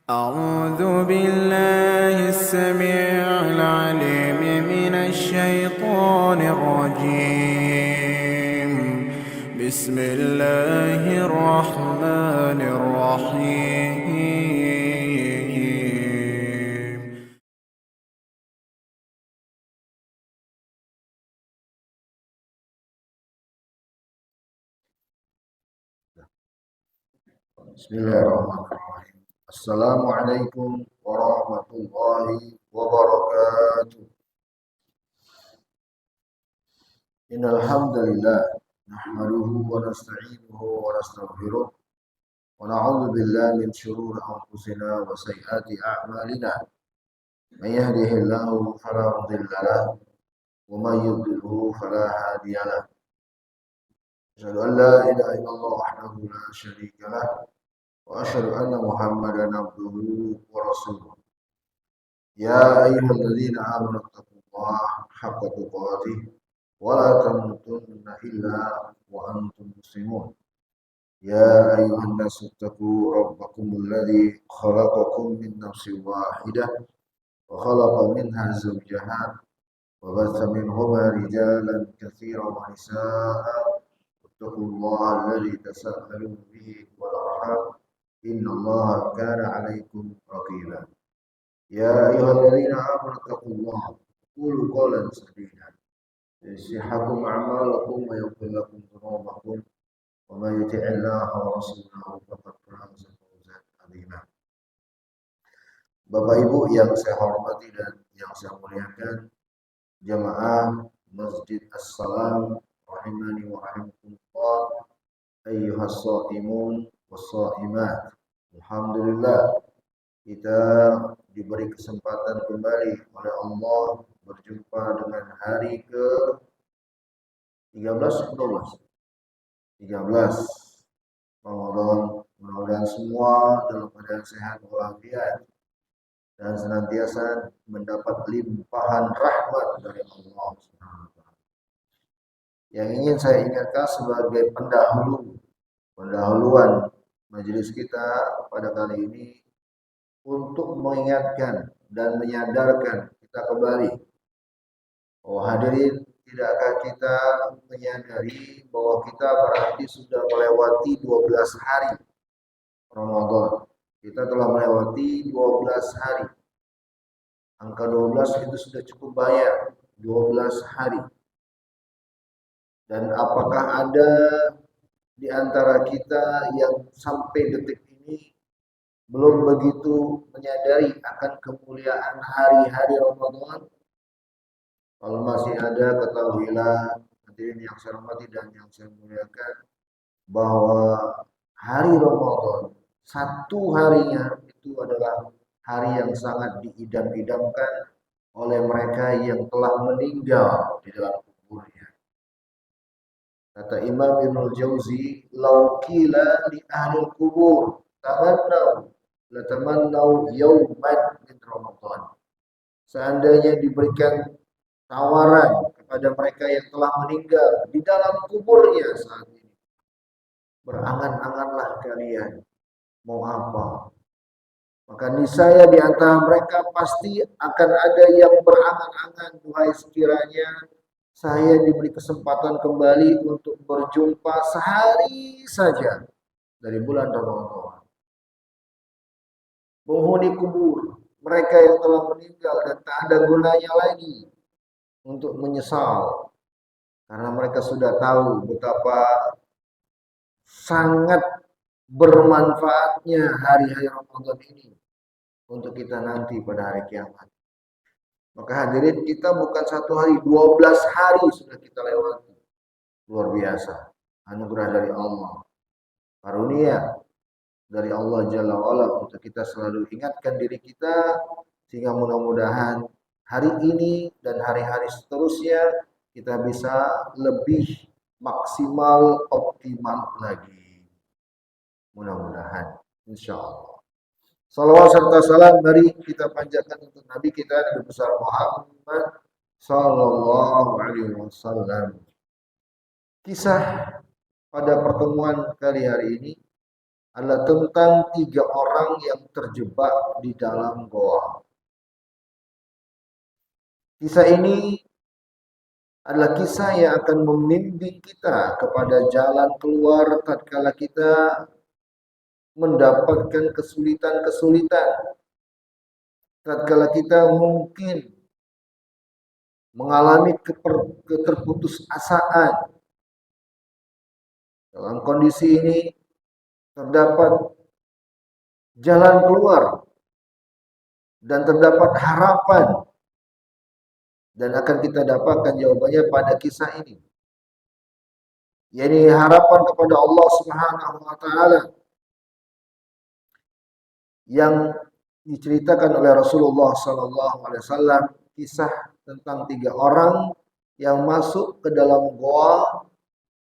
أعوذ بالله السميع العليم من الشيطان الرجيم. بسم الله الرحمن الرحيم. Bismillahirrahmanirrahim. Assalamualaikum warahmatullahi wabarakatuh. Innal hamdalillah nahmaduhu wa nasta'inuhu wa nastaghfiruh wa na'udzu billahi min shururi anfusina wa sayyiati a'malina. May yahdihillahu fala mudilla lahu wa may yudlilhu fala hadiya lahu. Asyhadu an la ilaha illallah wahdahu la syarika lahu wa asyhadu anna Muhammadan abduhu wa rasuluh. يا أيها الذين آمنوا اتقوا الله حق تقاته ولا تموتن إلا وأنتم مسلمون. يا أيها الناس اتقوا ربكم الذي خلقكم من نفس واحدة وخلق منها زوجها وبث منهما رجالا كثيرا ونساء. اتقوا الله الذي تساءلون به والأرحام إن الله كان عليكم رقيبا. يا أيها الذين آمنوا اتقوا الله قولوا قولا سديدا يصلح لكم أعمالكم ويغفر لكم ذنوبكم ومن يطع الله ورسوله فقد فاز فوزا عظيما. Bapak Ibu yang saya hormati dan yang saya muliakan, jamaah Masjid As-Salam rahimani wa rahimakumullah, ayyuhas shaimun was-shaimat. Alhamdulillah kita diberi kesempatan kembali oleh Allah berjumpa dengan hari ke 13 Ramadan. Mudah-mudahan semua dalam keadaan sehat walafiat dan senantiasa mendapat limpahan rahmat dari Allah Subhanahu wa taala. Yang ingin saya ingatkan sebagai pendahuluan majelis kita pada kali ini untuk mengingatkan dan menyadarkan kita kembali. Oh hadirin, tidakkah kita menyadari bahwa kita berarti sudah melewati 12 hari Ramadan. Kita telah melewati 12 hari. Angka 12 itu sudah cukup banyak, 12 hari. Dan apakah ada di antara kita yang sampai detik ini belum begitu menyadari akan kemuliaan hari-hari Ramadan? Kalau masih ada, ketahuilah hadirin yang saya hormati dan yang saya muliakan, bahwa hari Ramadan satu harinya itu adalah hari yang sangat diidam-idamkan oleh mereka yang telah meninggal di dalam kuburnya. Kata Imam Ibnul Jauzi, "Laukila li ahli kubur tamannau yauman min Ramadan." Seandainya diberikan tawaran kepada mereka yang telah meninggal di dalam kuburnya saat ini, berangan-anganlah kalian mau apa. Maka niscaya di antara mereka pasti akan ada yang berangan-angan, duhai sekiranya saya diberi kesempatan kembali untuk berjumpa sehari saja dari bulan Ramadan. Penghuni kubur, mereka yang telah meninggal dan tak ada gunanya lagi untuk menyesal, karena mereka sudah tahu betapa sangat bermanfaatnya hari-hari Ramadan ini untuk kita nanti pada hari kiamat. Maka hadirin, kita bukan satu hari, 12 hari sudah kita lewati. Luar biasa. Anugerah dari Allah. Karunia dari Allah Jalla wa'ala untuk kita selalu ingatkan diri kita, sehingga mudah-mudahan hari ini dan hari-hari seterusnya kita bisa lebih maksimal, optimal lagi. Mudah-mudahan, insya Allah. Salawat serta salam mari kita panjatkan untuk Nabi kita Nabi besar Muhammad Sallallahu Alaihi Wasallam. Kisah pada pertemuan kali hari ini adalah tentang 3 orang yang terjebak di dalam goa. Kisah ini adalah kisah yang akan membimbing kita kepada jalan keluar tatkala kita mendapatkan kesulitan-kesulitan, tatkala kita mungkin mengalami keterputusasaan. Dalam kondisi ini terdapat jalan keluar dan terdapat harapan, dan akan kita dapatkan jawabannya pada kisah ini, yakni harapan kepada Allah Subhanahu wa taala yang diceritakan oleh Rasulullah sallallahu alaihi wasallam, kisah tentang 3 orang yang masuk ke dalam goa.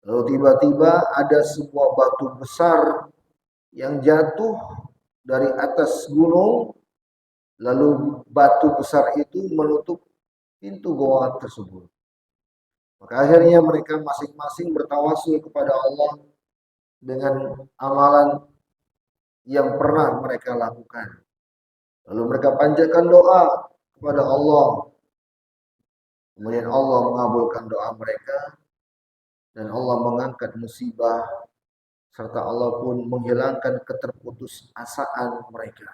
Lalu tiba-tiba ada sebuah batu besar yang jatuh dari atas gunung, lalu batu besar itu menutup pintu goa tersebut. Maka akhirnya mereka masing-masing bertawasul kepada Allah dengan amalan yang pernah mereka lakukan. Lalu mereka panjatkan doa kepada Allah. Kemudian Allah mengabulkan doa mereka dan Allah mengangkat musibah, serta Allah pun menghilangkan keterputusasaan mereka.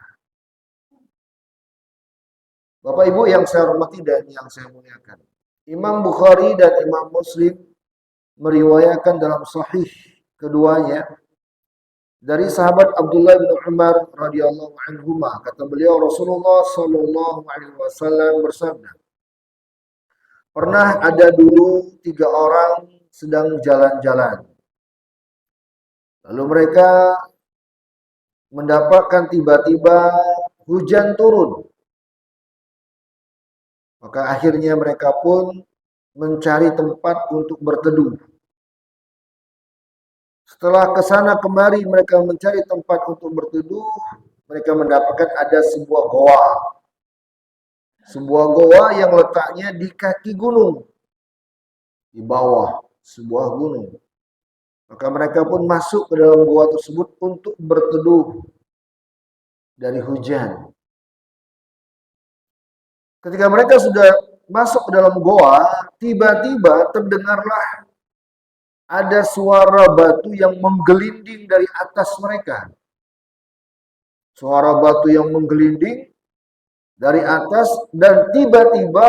Bapak Ibu yang saya hormati dan yang saya muliakan, Imam Bukhari dan Imam Muslim meriwayatkan dalam sahih keduanya dari sahabat Abdullah bin Umar radhiyallahu anhuma, kata beliau, Rasulullah sallallahu alaihi wasallam bersabda, pernah ada dulu 3 orang sedang jalan-jalan. Lalu mereka mendapatkan tiba-tiba hujan turun. Maka akhirnya mereka pun mencari tempat untuk berteduh. Setelah kesana kemari mereka mencari tempat untuk berteduh, mereka mendapatkan ada sebuah goa. Sebuah goa yang letaknya di kaki gunung, di bawah sebuah gunung. Maka mereka pun masuk ke dalam goa tersebut untuk berteduh dari hujan. Ketika mereka sudah masuk ke dalam goa, tiba-tiba terdengarlah ada suara batu yang menggelinding dari atas mereka. Suara batu yang menggelinding dari atas, dan tiba-tiba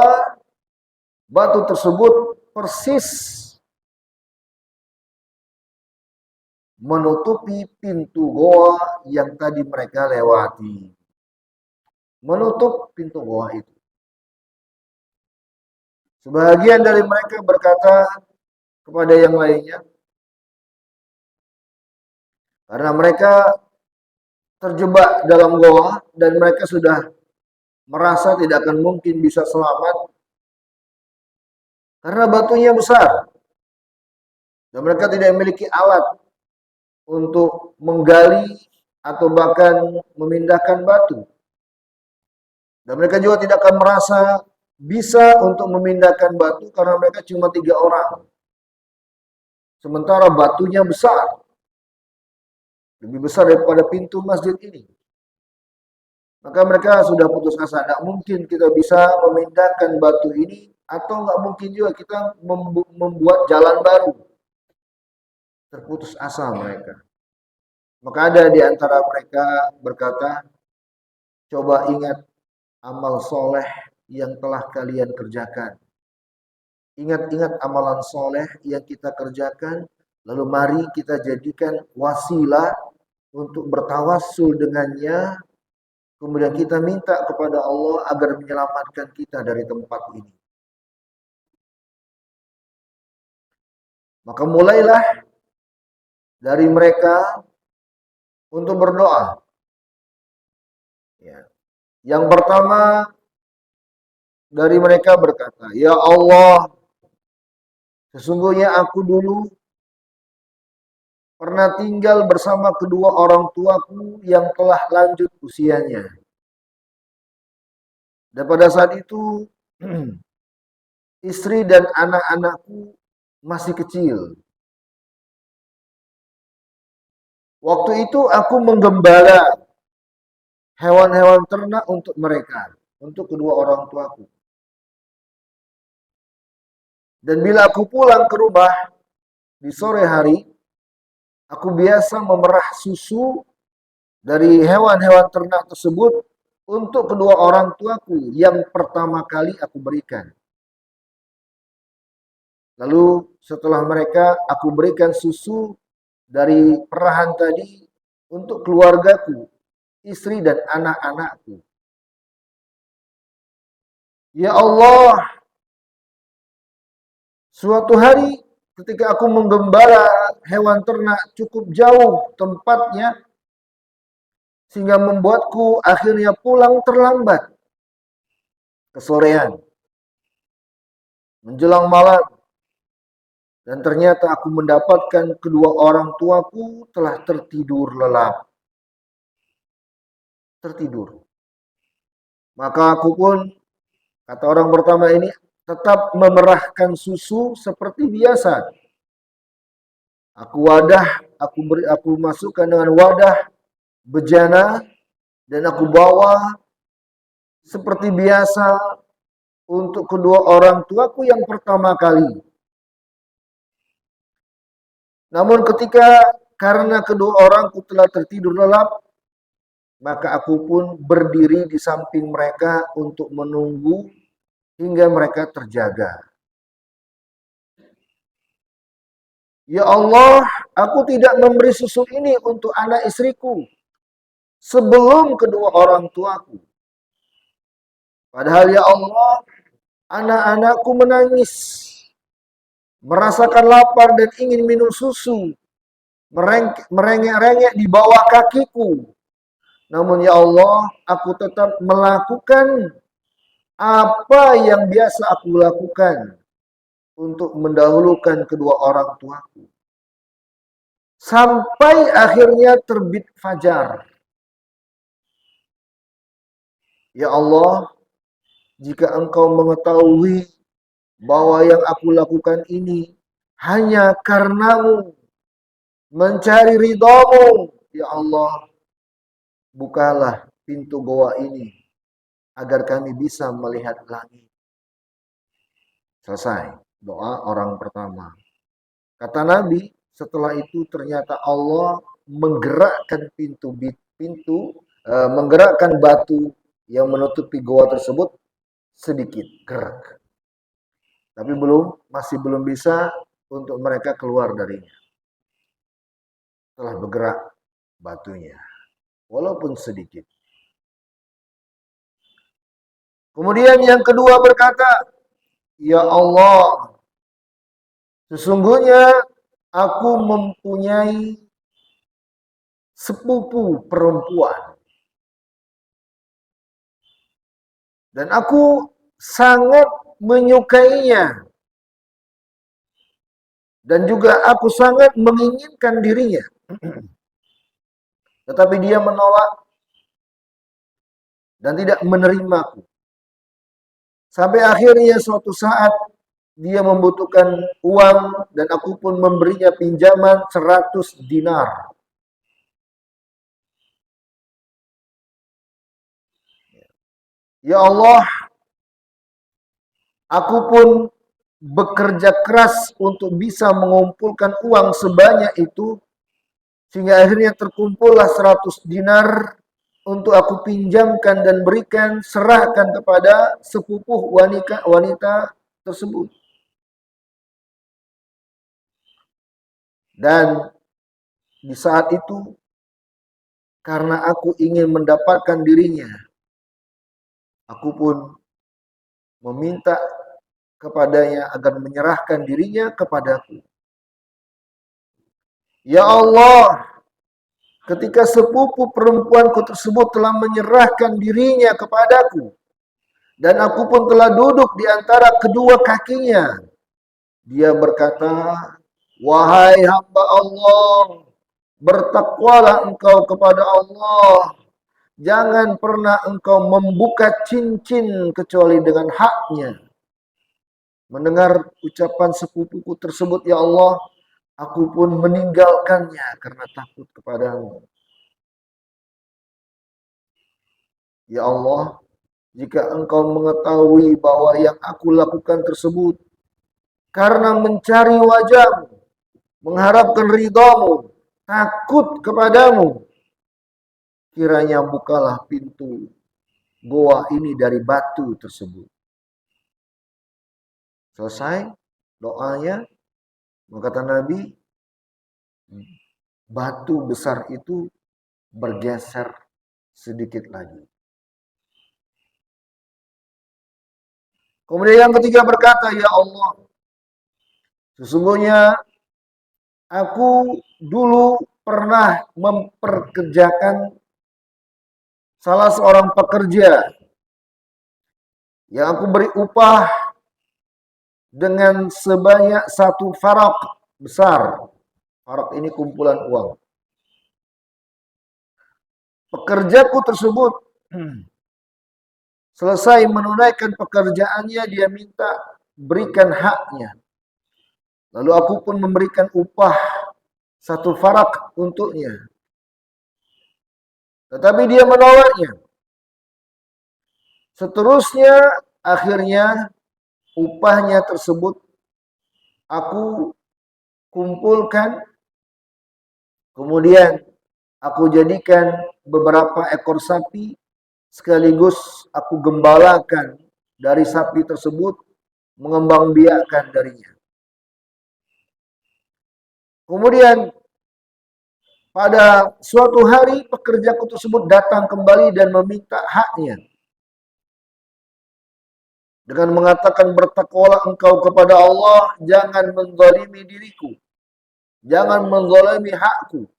batu tersebut persis menutupi pintu goa yang tadi mereka lewati. Menutup pintu goa itu. Sebagian dari mereka berkata kepada yang lainnya, karena mereka terjebak dalam goa dan mereka sudah merasa tidak akan mungkin bisa selamat karena batunya besar dan mereka tidak memiliki alat untuk menggali atau bahkan memindahkan batu. Dan mereka juga tidak akan merasa bisa untuk memindahkan batu karena mereka cuma 3 orang. Sementara batunya besar. Lebih besar daripada pintu masjid ini. Maka mereka sudah putus asa. Tidak mungkin kita bisa memindahkan batu ini, atau nggak mungkin juga kita membuat jalan baru. Terputus asa mereka. Maka ada di antara mereka berkata, coba ingat amal soleh yang telah kalian kerjakan. Ingat-ingat amalan soleh yang kita kerjakan, lalu mari kita jadikan wasilah untuk bertawassul dengannya, kemudian kita minta kepada Allah agar menyelamatkan kita dari tempat ini. Maka mulailah dari mereka untuk berdoa. Ya. Yang pertama dari mereka berkata, ya Allah, sesungguhnya aku dulu pernah tinggal bersama kedua orang tuaku yang telah lanjut usianya. Dan pada saat itu istri dan anak-anakku masih kecil. Waktu itu aku menggembala hewan-hewan ternak untuk mereka, untuk kedua orang tuaku. Dan bila aku pulang ke rumah di sore hari, aku biasa memerah susu dari hewan-hewan ternak tersebut untuk kedua orang tuaku yang pertama kali aku berikan. Lalu setelah mereka, aku berikan susu dari perahan tadi untuk keluargaku, istri dan anak-anakku. Ya Allah, suatu hari ketika aku menggembala hewan ternak cukup jauh tempatnya, sehingga membuatku akhirnya pulang terlambat, kesorean, menjelang malam. Dan ternyata aku mendapatkan kedua orang tuaku telah tertidur lelap. Tertidur. Maka aku pun, kata orang pertama ini, tetap memerahkan susu seperti biasa. Aku masukkan dengan wadah bejana dan aku bawa seperti biasa untuk kedua orang tuaku yang pertama kali. Namun karena kedua orangku telah tertidur lelap, maka aku pun berdiri di samping mereka untuk menunggu hingga mereka terjaga. Ya Allah, aku tidak memberi susu ini untuk anak istriku sebelum kedua orang tuaku. Padahal ya Allah, anak-anakku menangis, merasakan lapar dan ingin minum susu, merengek-rengek di bawah kakiku. Namun ya Allah, aku tetap melakukan apa yang biasa aku lakukan untuk mendahulukan kedua orang tuaku. Sampai akhirnya terbit fajar. Ya Allah, jika Engkau mengetahui bahwa yang aku lakukan ini hanya karena-Mu, mencari ridha-Mu, ya Allah, bukalah pintu goa ini agar kami bisa melihat langit. Selesai doa orang pertama. Kata Nabi, setelah itu ternyata Allah menggerakkan menggerakkan batu yang menutupi goa tersebut sedikit gerak. Tapi masih belum bisa untuk mereka keluar darinya. Telah bergerak batunya, walaupun sedikit. Kemudian yang kedua berkata, ya Allah, sesungguhnya aku mempunyai sepupu perempuan. Dan aku sangat menyukainya. Dan juga aku sangat menginginkan dirinya. Tetapi dia menolak dan tidak menerimaku. Sampai akhirnya suatu saat dia membutuhkan uang dan aku pun memberinya pinjaman 100 dinar. Ya Allah, aku pun bekerja keras untuk bisa mengumpulkan uang sebanyak itu, sehingga akhirnya terkumpullah 100 dinar untuk aku pinjamkan dan berikan, serahkan kepada sepupu wanita tersebut. Dan di saat itu, karena aku ingin mendapatkan dirinya, aku pun meminta kepadanya agar menyerahkan dirinya kepadaku. Ya Allah, ketika sepupu perempuanku tersebut telah menyerahkan dirinya kepadaku, dan aku pun telah duduk di antara kedua kakinya, dia berkata, wahai hamba Allah, bertakwalah engkau kepada Allah. Jangan pernah engkau membuka cincin kecuali dengan haknya. Mendengar ucapan sepupuku tersebut, ya Allah, aku pun meninggalkannya karena takut kepadamu. Ya Allah, jika engkau mengetahui bahwa yang aku lakukan tersebut karena mencari wajahmu, mengharapkan ridhamu, takut kepadamu, kiranya bukalah pintu goa ini dari batu tersebut. Selesai doanya, kata Nabi, batu besar itu bergeser sedikit lagi. Kemudian yang ketiga berkata, ya Allah, sesungguhnya aku dulu pernah memperkerjakan salah seorang pekerja yang aku beri upah dengan sebanyak 1 farak besar. Farak ini kumpulan uang. Pekerjaku tersebut selesai menunaikan pekerjaannya, dia minta berikan haknya. Lalu aku pun memberikan upah 1 farak untuknya. Tetapi dia menolaknya. Seterusnya, akhirnya upahnya tersebut aku kumpulkan, kemudian aku jadikan beberapa ekor sapi, sekaligus aku gembalakan dari sapi tersebut, mengembangbiakkan darinya. Kemudian pada suatu hari pekerjaku tersebut datang kembali dan meminta haknya. Dengan mengatakan, bertakwalah engkau kepada Allah, jangan menzalimi diriku, jangan menzalimi hakku.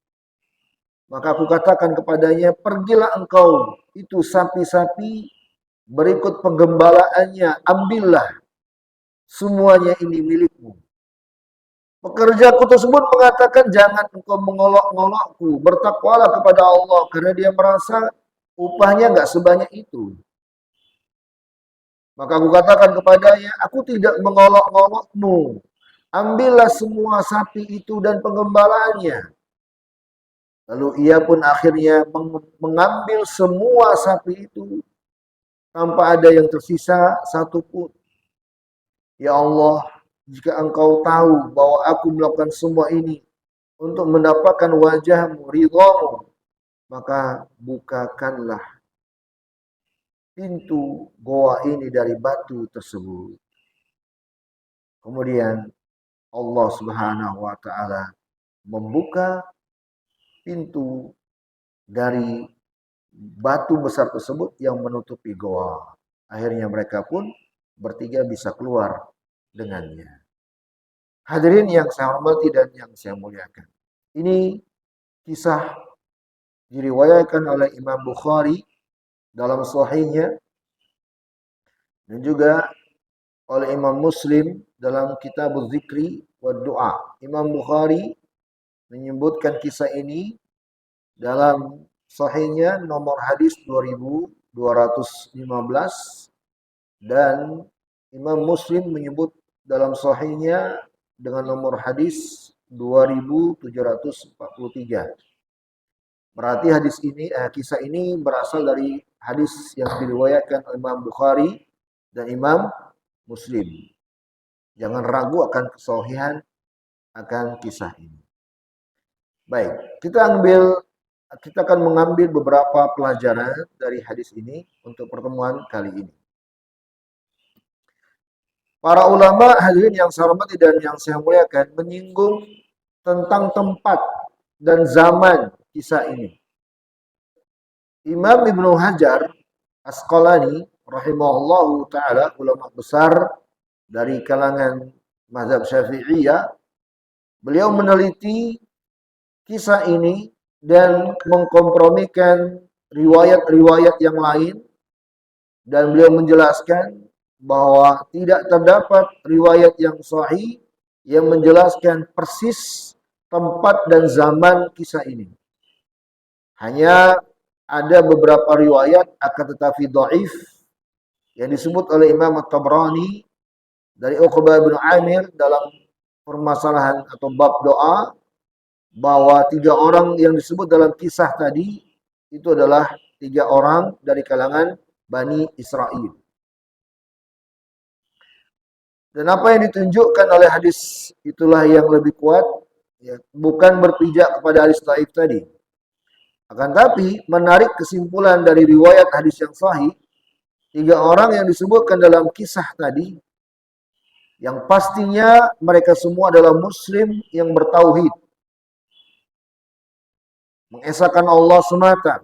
Maka aku katakan kepadanya, pergilah engkau, itu sapi-sapi berikut penggembalaannya, ambillah, semuanya ini milikmu. Pekerjaku tersebut mengatakan, jangan engkau mengolok-ngolokku, bertakwalah kepada Allah, karena dia merasa upahnya nggak sebanyak itu. Maka aku katakan kepadanya, aku tidak mengolok-ngolokmu, ambillah semua sapi itu dan penggembalaannya. Lalu ia pun akhirnya mengambil semua sapi itu tanpa ada yang tersisa satupun. Ya Allah, jika engkau tahu bahwa aku melakukan semua ini untuk mendapatkan wajahmu, ridhamu, maka bukakanlah pintu goa ini dari batu tersebut. Kemudian Allah Subhanahu wa taala membuka pintu dari batu besar tersebut yang menutupi goa. Akhirnya mereka pun bertiga bisa keluar dengannya. Hadirin yang saya hormati dan yang saya muliakan. Ini kisah diriwayatkan oleh Imam Bukhari dalam sahihnya dan juga oleh Imam Muslim dalam kitab Zikri wa Doa. Imam Bukhari menyebutkan kisah ini dalam sahihnya nomor hadis 2215 dan Imam Muslim menyebut dalam sahihnya dengan nomor hadis 2743. Berarti hadis ini kisah ini berasal dari hadis yang diriwayatkan oleh Imam Bukhari dan Imam Muslim. Jangan ragu akan kesahihan akan kisah ini. Baik, kita akan mengambil beberapa pelajaran dari hadis ini untuk pertemuan kali ini. Para ulama, hadirin yang saya hormati dan yang saya muliakan, menyinggung tentang tempat dan zaman kisah ini. Imam Ibnu Hajar Asqalani rahimahullahu taala, ulama besar dari kalangan mazhab Syafi'iyah, beliau meneliti kisah ini dan mengkompromikan riwayat-riwayat yang lain, dan beliau menjelaskan bahwa tidak terdapat riwayat yang sahih yang menjelaskan persis tempat dan zaman kisah ini. Hanya ada beberapa riwayat akan tetapi dhaif yang disebut oleh Imam At-Tabrani dari Uqbah bin Amir dalam permasalahan atau bab doa bahwa 3 orang yang disebut dalam kisah tadi itu adalah 3 orang dari kalangan Bani Israel. Dan apa yang ditunjukkan oleh hadis itulah yang lebih kuat, ya, bukan berpijak kepada hadis dhaif tadi. Akan tapi menarik kesimpulan dari riwayat hadis yang sahih, 3 orang yang disebutkan dalam kisah tadi, yang pastinya mereka semua adalah muslim yang bertauhid, mengesahkan Allah semata,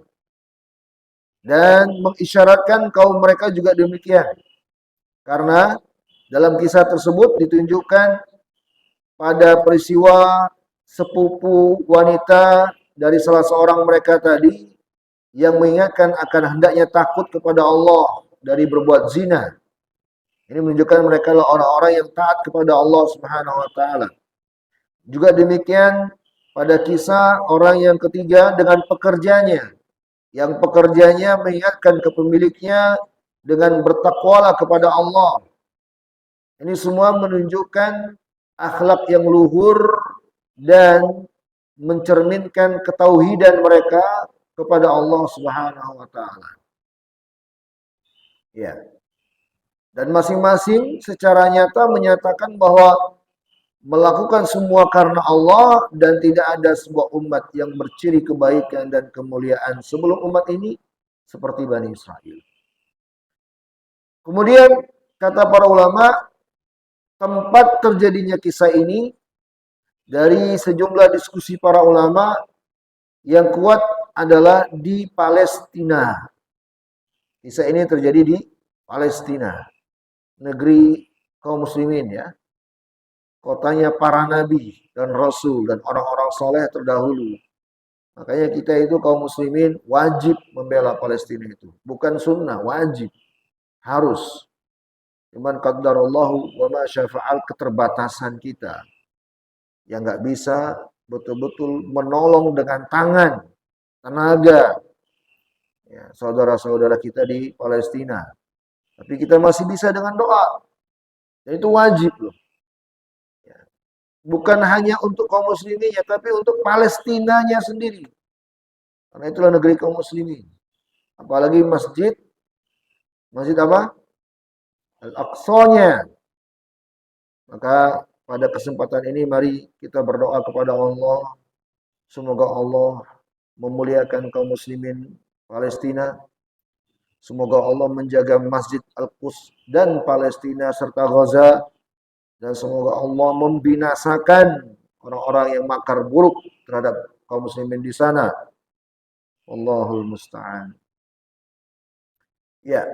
dan mengisyaratkan kaum mereka juga demikian. Karena dalam kisah tersebut ditunjukkan pada peristiwa sepupu wanita dari salah seorang mereka tadi yang mengingatkan akan hendaknya takut kepada Allah dari berbuat zina. Ini menunjukkan mereka adalah orang-orang yang taat kepada Allah Subhanahu wa taala. Juga demikian pada kisah orang yang ketiga dengan pekerjanya, yang pekerjanya mengingatkan ke pemiliknya dengan bertakwalah kepada Allah. Ini semua menunjukkan akhlak yang luhur dan mencerminkan ketauhidan mereka kepada Allah Subhanahu wa taala. Ya. Dan masing-masing secara nyata menyatakan bahwa melakukan semua karena Allah dan tidak ada sebuah umat yang berciri kebaikan dan kemuliaan sebelum umat ini seperti Bani Israel. Kemudian kata para ulama, tempat terjadinya kisah ini dari sejumlah diskusi para ulama yang kuat adalah di Palestina. Kisah ini terjadi di Palestina, negeri kaum muslimin ya. Kotanya para nabi dan rasul dan orang-orang soleh terdahulu. Makanya kita itu kaum muslimin wajib membela Palestina itu. Bukan sunnah, wajib. Harus. Cuman qadarallahu wa ma syafa'al, keterbatasan kita. Yang nggak bisa betul-betul menolong dengan tangan, tenaga, ya, saudara-saudara kita di Palestina. Tapi kita masih bisa dengan doa. Dan itu wajib loh. Ya. Bukan hanya untuk kaum muslimin ya, tapi untuk Palestinanya sendiri. Karena itulah negeri kaum muslimin. Apalagi masjid apa? Al-Aqsanya. Maka pada kesempatan ini mari kita berdoa kepada Allah. Semoga Allah memuliakan kaum muslimin Palestina. Semoga Allah menjaga Masjid Al-Quds dan Palestina serta Gaza. Dan semoga Allah membinasakan orang-orang yang makar buruk terhadap kaum muslimin di sana. Allahul musta'an. Ya.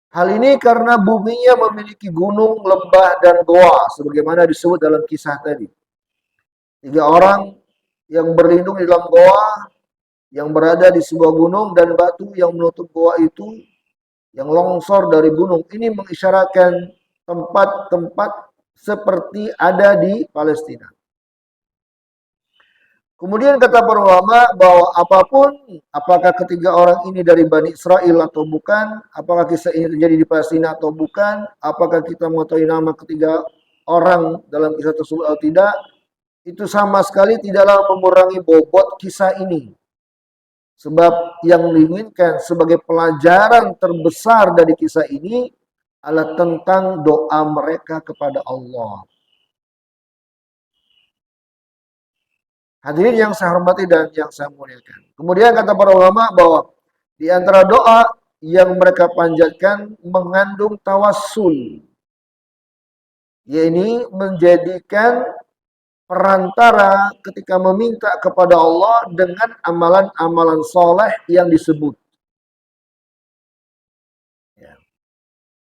Hal ini karena buminya memiliki gunung, lembah, dan goa, sebagaimana disebut dalam kisah tadi. 3 orang yang berlindung di dalam goa, yang berada di sebuah gunung, dan batu yang menutup goa itu, yang longsor dari gunung. Ini mengisyaratkan tempat-tempat seperti ada di Palestina. Kemudian kata para ulama bahwa apapun, apakah ketiga orang ini dari Bani Israel atau bukan, apakah kisah ini terjadi di Palestina atau bukan, apakah kita mengetahui nama ketiga orang dalam kisah tersebut atau tidak, itu sama sekali tidaklah mengurangi bobot kisah ini. Sebab yang diinginkan sebagai pelajaran terbesar dari kisah ini adalah tentang doa mereka kepada Allah. Hadirin yang saya hormati dan yang saya muliakan. Kemudian kata para ulama bahwa di antara doa yang mereka panjatkan mengandung tawassul. Yaitu menjadikan perantara ketika meminta kepada Allah dengan amalan-amalan soleh yang disebut. Ya.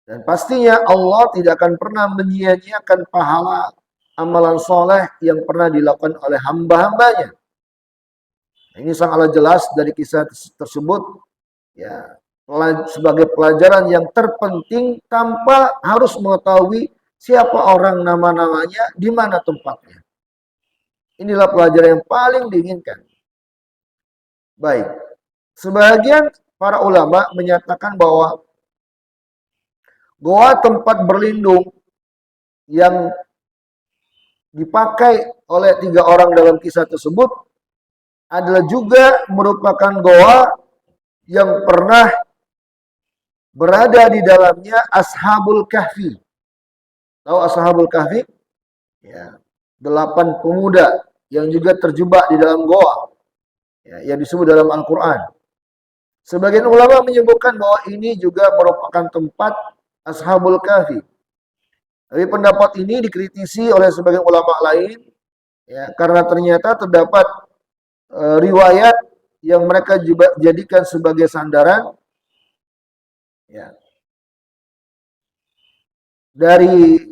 Dan pastinya Allah tidak akan pernah menyia-nyiakan pahala amalan soleh yang pernah dilakukan oleh hamba-hambanya. Ini sangatlah jelas dari kisah tersebut, ya, sebagai pelajaran yang terpenting tanpa harus mengetahui siapa orang, nama-namanya, di mana tempatnya. Inilah pelajaran yang paling diinginkan. Baik, sebagian para ulama menyatakan bahwa goa tempat berlindung yang dipakai oleh 3 orang dalam kisah tersebut adalah juga merupakan goa yang pernah berada di dalamnya Ashabul Kahfi. Tahu Ashabul Kahfi? Ya, 8 pemuda yang juga terjebak di dalam goa, ya, yang disebut dalam Al-Quran. Sebagian ulama menyebutkan bahwa ini juga merupakan tempat Ashabul Kahfi. Tapi pendapat ini dikritisi oleh sebagian ulama lain, ya, karena ternyata terdapat riwayat yang mereka juga jadikan sebagai sandaran, ya, dari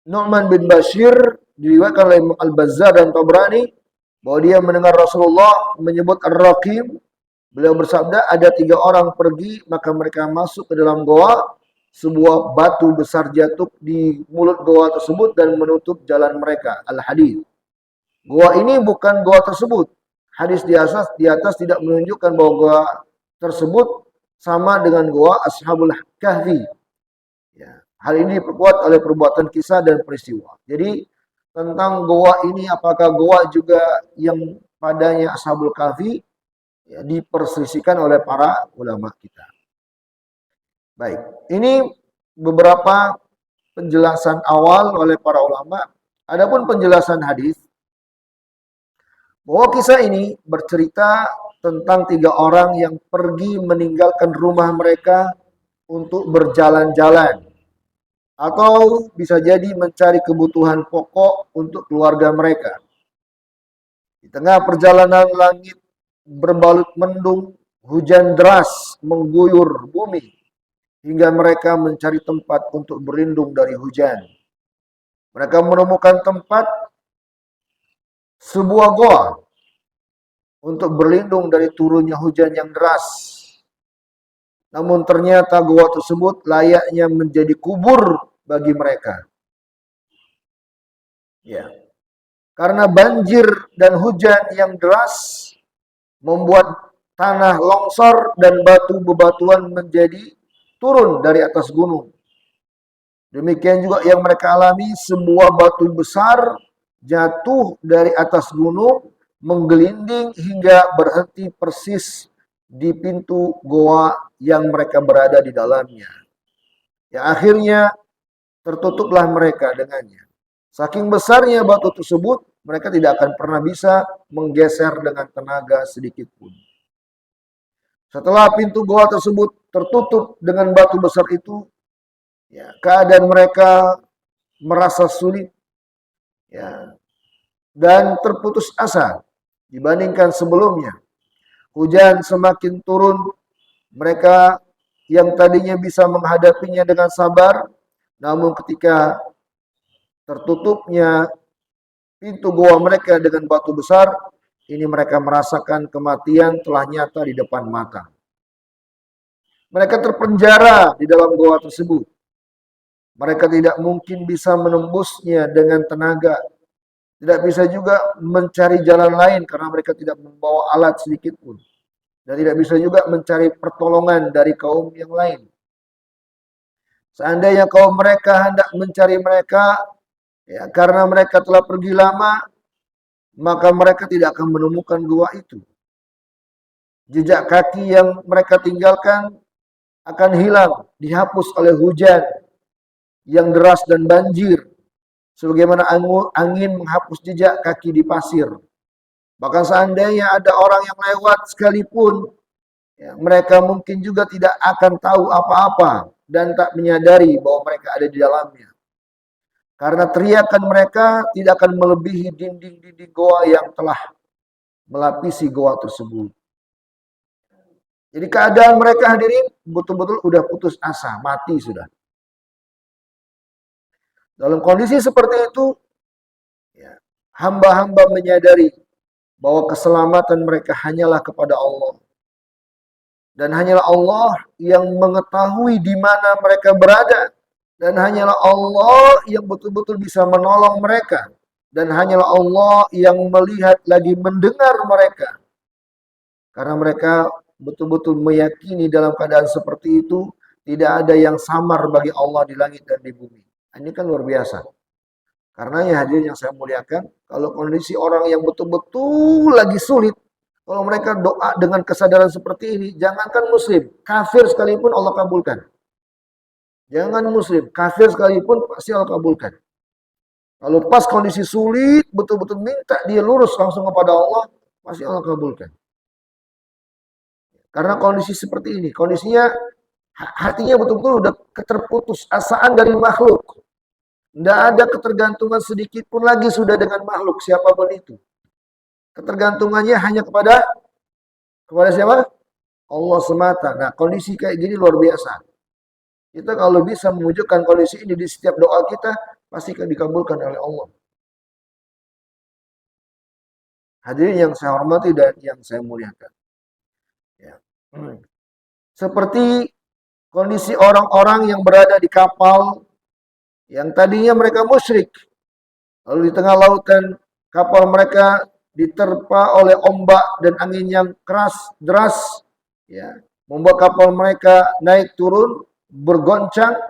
Nu'man bin Bashir, diriwayatkan oleh Al-Bazzar dan Tabrani, bahwa dia mendengar Rasulullah menyebut Ar-Raqim. Beliau bersabda, ada 3 orang pergi, maka mereka masuk ke dalam goa. Sebuah batu besar jatuh di mulut goa tersebut dan menutup jalan mereka. Al-Hadid. Goa ini bukan goa tersebut. Hadis di atas tidak menunjukkan bahwa goa tersebut sama dengan goa Ashabul Kahfi. Ya. Hal ini diperkuat oleh perbuatan kisah dan peristiwa. Jadi tentang goa ini, apakah goa juga yang padanya Ashabul Kahfi, ya, diperselisihkan oleh para ulama kita. Baik, ini beberapa penjelasan awal oleh para ulama. Adapun penjelasan hadis, bahwa kisah ini bercerita tentang 3 orang yang pergi meninggalkan rumah mereka untuk berjalan-jalan, atau bisa jadi mencari kebutuhan pokok untuk keluarga mereka. Di tengah perjalanan langit berbalut mendung, hujan deras mengguyur bumi, hingga mereka mencari tempat untuk berlindung dari hujan. Mereka menemukan tempat sebuah goa untuk berlindung dari turunnya hujan yang deras. Namun ternyata goa tersebut layaknya menjadi kubur bagi mereka. Ya. Karena banjir dan hujan yang deras membuat tanah longsor dan batu bebatuan menjadi turun dari atas gunung. Demikian juga yang mereka alami, sebuah batu besar jatuh dari atas gunung, menggelinding hingga berhenti persis di pintu goa yang mereka berada di dalamnya. Ya, akhirnya tertutuplah mereka dengannya. Saking besarnya batu tersebut, mereka tidak akan pernah bisa menggeser dengan tenaga sedikit pun. Setelah pintu goa tersebut tertutup dengan batu besar itu, ya, keadaan mereka merasa sulit, ya, dan terputus asa dibandingkan sebelumnya. Hujan semakin turun, mereka yang tadinya bisa menghadapinya dengan sabar, namun ketika tertutupnya pintu goa mereka dengan batu besar, ini mereka merasakan kematian telah nyata di depan mata. Mereka terpenjara di dalam goa tersebut. Mereka tidak mungkin bisa menembusnya dengan tenaga. Tidak bisa juga mencari jalan lain karena mereka tidak membawa alat sedikit pun. Dan tidak bisa juga mencari pertolongan dari kaum yang lain. Seandainya kaum mereka hendak mencari mereka, ya, karena mereka telah pergi lama, maka mereka tidak akan menemukan gua itu. Jejak kaki yang mereka tinggalkan akan hilang, dihapus oleh hujan yang deras dan banjir, sebagaimana angin menghapus jejak kaki di pasir. Bahkan seandainya ada orang yang lewat sekalipun, ya, mereka mungkin juga tidak akan tahu apa-apa dan tak menyadari bahwa mereka ada di dalamnya. Karena teriakan mereka tidak akan melebihi dinding-dinding goa yang telah melapisi goa tersebut. Jadi keadaan mereka hadirin betul-betul udah putus asa, mati sudah. Dalam kondisi seperti itu, ya, hamba-hamba menyadari bahwa keselamatan mereka hanyalah kepada Allah. Dan hanyalah Allah yang mengetahui di mana mereka berada. Dan hanyalah Allah yang betul-betul bisa menolong mereka. Dan hanyalah Allah yang melihat lagi mendengar mereka. Karena mereka betul-betul meyakini dalam keadaan seperti itu, tidak ada yang samar bagi Allah di langit dan di bumi. Ini kan luar biasa. Karena ya hadirin yang saya muliakan, kalau kondisi orang yang betul-betul lagi sulit, kalau mereka doa dengan kesadaran seperti ini, jangankan muslim, kafir sekalipun Allah kabulkan. Jangan muslim, kafir sekalipun pasti Allah kabulkan. Kalau pas kondisi sulit, betul-betul minta dia lurus langsung kepada Allah, pasti Allah kabulkan. Karena kondisi seperti ini, kondisinya hatinya betul-betul udah terputus asaan dari makhluk. Tidak ada ketergantungan sedikit pun lagi sudah dengan makhluk siapapun itu. Ketergantungannya hanya kepada siapa? Allah semata. Nah, kondisi kayak gini luar biasa. Kita kalau bisa mewujudkan kondisi ini di setiap doa kita, pasti akan dikabulkan oleh Allah. Hadirin yang saya hormati dan yang saya muliakan. Ya. Seperti kondisi orang-orang yang berada di kapal yang tadinya mereka musyrik. Lalu di tengah lautan kapal mereka diterpa oleh ombak dan angin yang keras, deras, ya, membuat kapal mereka naik turun, bergoncang,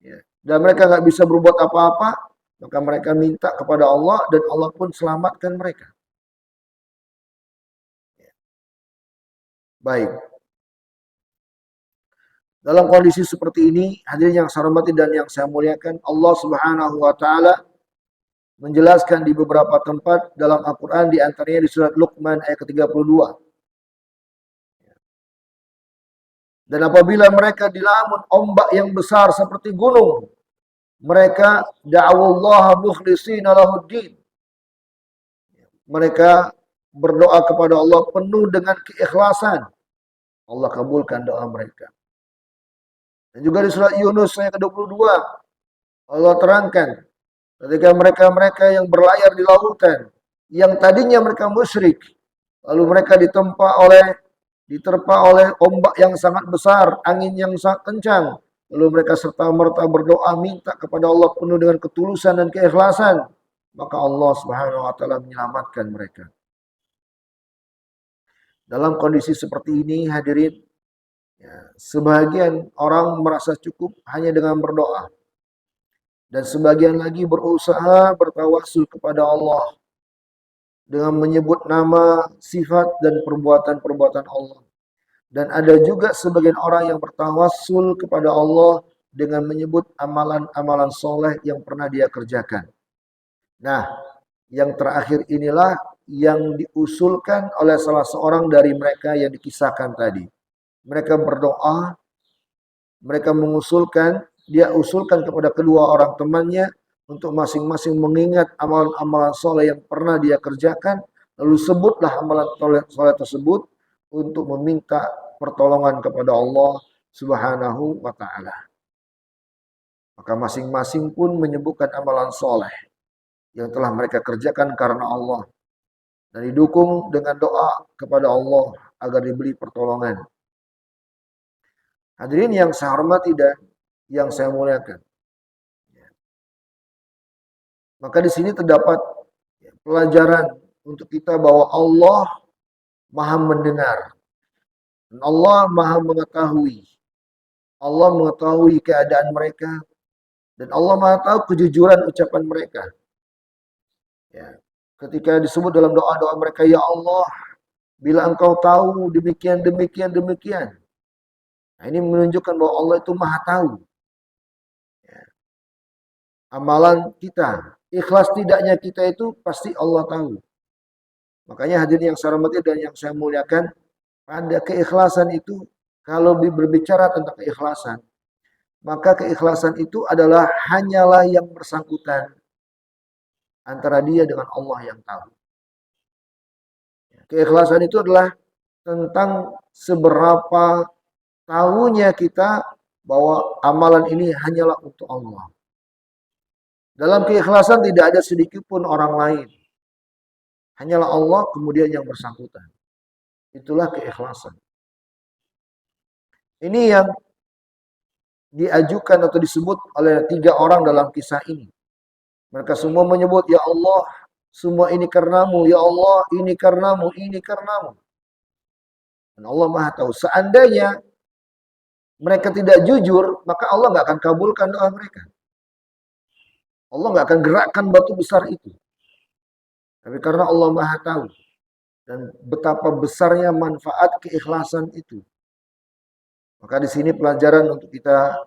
ya, dan mereka nggak bisa berbuat apa-apa, maka mereka minta kepada Allah dan Allah pun selamatkan mereka. Baik. Dalam kondisi seperti ini, hadirin yang saya hormati dan yang saya muliakan, Allah Subhanahu wa taala menjelaskan di beberapa tempat dalam Al-Qur'an, di antaranya di surat Luqman ayat ke-32. Dan apabila mereka dilamun ombak yang besar seperti gunung, mereka da'awallaha mukhlishina lahuddin. Mereka berdoa kepada Allah penuh dengan keikhlasan. Allah kabulkan doa mereka. Dan juga di surat Yunus ayat ke-22, Allah terangkan ketika mereka-mereka yang berlayar di lautan, yang tadinya mereka musyrik, lalu mereka diterpa oleh ombak yang sangat besar, angin yang sangat kencang, lalu mereka serta-merta berdoa minta kepada Allah penuh dengan ketulusan dan keikhlasan, maka Allah Subhanahu wa taala menyelamatkan mereka. Dalam kondisi seperti ini, hadirin, ya, sebagian orang merasa cukup hanya dengan berdoa. Dan sebagian lagi berusaha bertawassul kepada Allah dengan menyebut nama, sifat, dan perbuatan-perbuatan Allah. Dan ada juga sebagian orang yang bertawassul kepada Allah dengan menyebut amalan-amalan soleh yang pernah dia kerjakan. Nah, yang terakhir inilah yang diusulkan oleh salah seorang dari mereka yang dikisahkan tadi. Mereka berdoa, mereka dia usulkan kepada kedua orang temannya untuk masing-masing mengingat amalan-amalan soleh yang pernah dia kerjakan, lalu sebutlah amalan soleh tersebut untuk meminta pertolongan kepada Allah Subhanahu wa taala. Maka masing-masing pun menyebutkan amalan soleh yang telah mereka kerjakan karena Allah dan didukung dengan doa kepada Allah agar diberi pertolongan. Hadirin yang saya hormati dan yang saya muliakan. Maka di sini terdapat pelajaran untuk kita bahwa Allah Maha mendengar. Dan Allah Maha mengetahui. Allah mengetahui keadaan mereka dan Allah Maha tahu kejujuran ucapan mereka. Ya. Ketika disebut dalam doa-doa mereka, ya Allah, bila Engkau tahu demikian, demikian, demikian. Nah, ini menunjukkan bahwa Allah itu Maha tahu. Ya. Amalan kita, ikhlas tidaknya kita itu pasti Allah tahu. Makanya hadirin yang saya hormati dan yang saya muliakan, pada keikhlasan itu, kalau berbicara tentang keikhlasan, maka keikhlasan itu adalah hanyalah yang bersangkutan antara dia dengan Allah yang tahu. Keikhlasan itu adalah tentang seberapa tahunya kita bahwa amalan ini hanyalah untuk Allah. Dalam keikhlasan tidak ada sedikit pun orang lain. Hanyalah Allah kemudian yang bersangkutan. Itulah keikhlasan. Ini yang diajukan atau disebut oleh 3 orang dalam kisah ini. Mereka semua menyebut, ya Allah, semua ini karenamu, ya Allah, ini karenamu, ini karenamu. Dan Allah Maha tahu. Seandainya mereka tidak jujur, maka Allah nggak akan kabulkan doa mereka. Allah nggak akan gerakkan batu besar itu. Tapi karena Allah Maha tahu dan betapa besarnya manfaat keikhlasan itu. Maka di sini pelajaran untuk kita,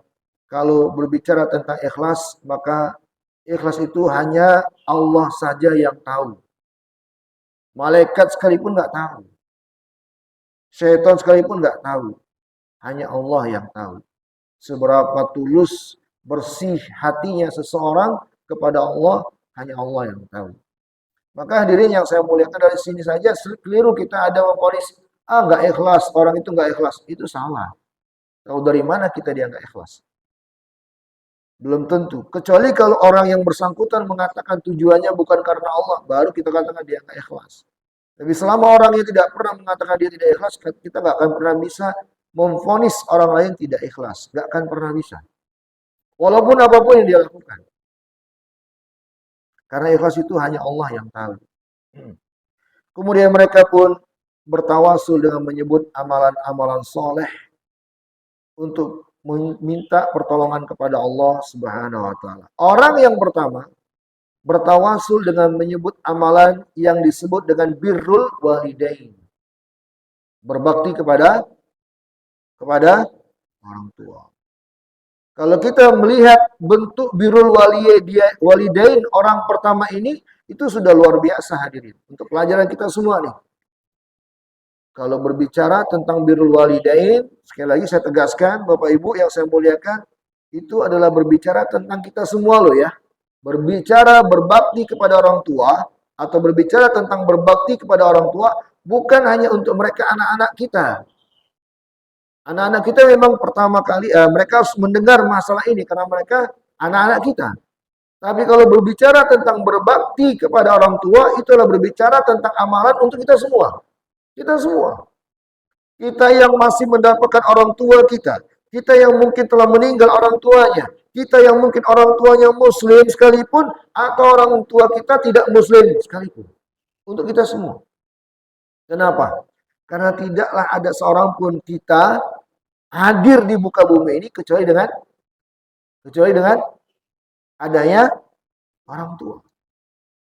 kalau berbicara tentang ikhlas, maka ikhlas itu hanya Allah saja yang tahu. Malaikat sekalipun nggak tahu. Syaitan sekalipun nggak tahu. Hanya Allah yang tahu. Seberapa tulus, bersih hatinya seseorang kepada Allah, hanya Allah yang tahu. Maka hadirin yang saya muliakan, dari sini saja keliru kita ada memvonis, nggak ikhlas, orang itu nggak ikhlas. Itu salah. Tahu dari mana kita dia nggak ikhlas? Belum tentu. Kecuali kalau orang yang bersangkutan mengatakan tujuannya bukan karena Allah, baru kita katakan dia nggak ikhlas. Tapi selama orang yang tidak pernah mengatakan dia tidak ikhlas, kita nggak akan pernah bisa memvonis orang lain tidak ikhlas. Nggak akan pernah bisa. Walaupun apapun yang dia lakukan. Karena ikhlas itu hanya Allah yang tahu. Kemudian mereka pun bertawasul dengan menyebut amalan-amalan soleh untuk meminta pertolongan kepada Allah Subhanahu wa taala. Orang yang pertama bertawasul dengan menyebut amalan yang disebut dengan birrul walidain. Berbakti kepada orang tua. Kalau kita melihat bentuk birrul walidain orang pertama ini, itu sudah luar biasa hadirin. Untuk pelajaran kita semua nih. Kalau berbicara tentang birrul walidain, sekali lagi saya tegaskan, Bapak Ibu yang saya muliakan, itu adalah berbicara tentang kita semua loh ya. Berbicara berbakti kepada orang tua, atau berbicara tentang berbakti kepada orang tua, bukan hanya untuk mereka anak-anak kita. Anak-anak kita memang pertama kali, mereka harus mendengar masalah ini, karena mereka anak-anak kita. Tapi kalau berbicara tentang berbakti kepada orang tua, itu adalah berbicara tentang amalan untuk kita semua. Kita semua. Kita yang masih mendapatkan orang tua kita. Kita yang mungkin telah meninggal orang tuanya. Kita yang mungkin orang tuanya muslim sekalipun. Atau orang tua kita tidak muslim sekalipun. Untuk kita semua. Kenapa? Karena tidaklah ada seorang pun kita hadir di muka bumi ini kecuali dengan adanya orang tua.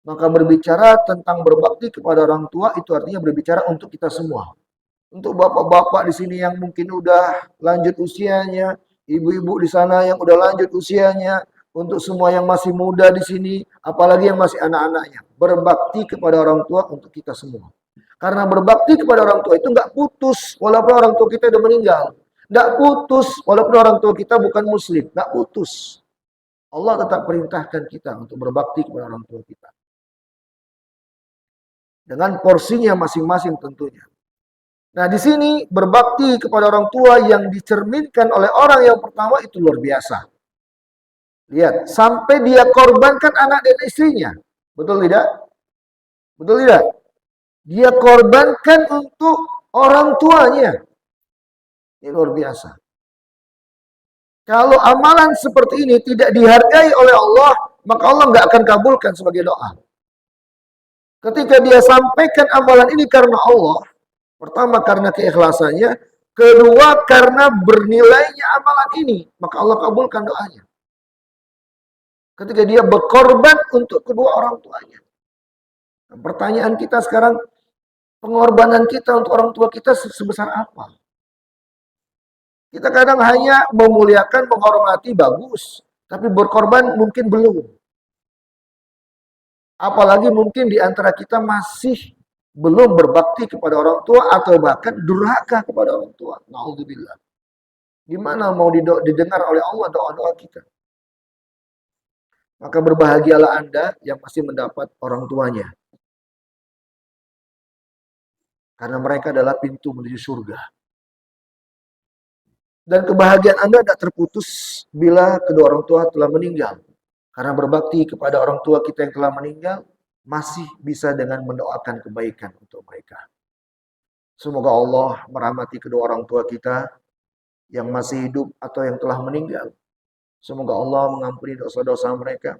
Maka berbicara tentang berbakti kepada orang tua itu artinya berbicara untuk kita semua. Untuk bapak-bapak di sini yang mungkin udah lanjut usianya, ibu-ibu di sana yang udah lanjut usianya, untuk semua yang masih muda di sini, apalagi yang masih anak-anaknya, berbakti kepada orang tua untuk kita semua. Karena berbakti kepada orang tua itu nggak putus, walaupun orang tua kita udah meninggal. Nggak putus, walaupun orang tua kita bukan muslim, nggak putus. Allah tetap perintahkan kita untuk berbakti kepada orang tua kita. Dengan porsinya masing-masing tentunya. Nah, di sini berbakti kepada orang tua yang dicerminkan oleh orang yang pertama itu luar biasa. Lihat, sampai dia korbankan anak dan istrinya. Betul tidak? Betul tidak? Dia korbankan untuk orang tuanya. Ini luar biasa. Kalau amalan seperti ini tidak dihargai oleh Allah, maka Allah nggak akan kabulkan sebagai doa. Ketika dia sampaikan amalan ini karena Allah, pertama karena keikhlasannya, kedua karena bernilainya amalan ini, maka Allah kabulkan doanya. Ketika dia berkorban untuk kedua orang tuanya. Nah, pertanyaan kita sekarang, pengorbanan kita untuk orang tua kita sebesar apa? Kita kadang hanya memuliakan, menghormati, bagus. Tapi berkorban mungkin belum. Apalagi mungkin di antara kita masih belum berbakti kepada orang tua atau bahkan durhaka kepada orang tua. Na'udzubillah. Gimana mau didengar oleh Allah doa-doa kita? Maka berbahagialah Anda yang masih mendapat orang tuanya. Karena mereka adalah pintu menuju surga. Dan kebahagiaan Anda tidak terputus bila kedua orang tua telah meninggal. Karena berbakti kepada orang tua kita yang telah meninggal, masih bisa dengan mendoakan kebaikan untuk mereka. Semoga Allah merahmati kedua orang tua kita yang masih hidup atau yang telah meninggal. Semoga Allah mengampuni dosa-dosa mereka.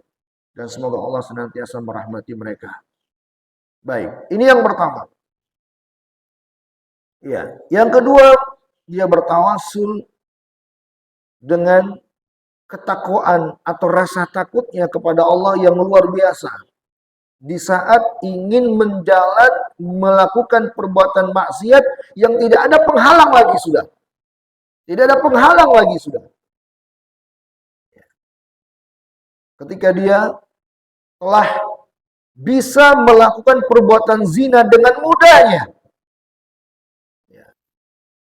Dan semoga Allah senantiasa merahmati mereka. Baik, ini yang pertama. Ya, yang kedua, dia bertawasul dengan ketakwaan atau rasa takutnya kepada Allah yang luar biasa. Di saat ingin melakukan perbuatan maksiat yang tidak ada penghalang lagi sudah. Tidak ada penghalang lagi sudah. Ketika dia telah bisa melakukan perbuatan zina dengan mudahnya.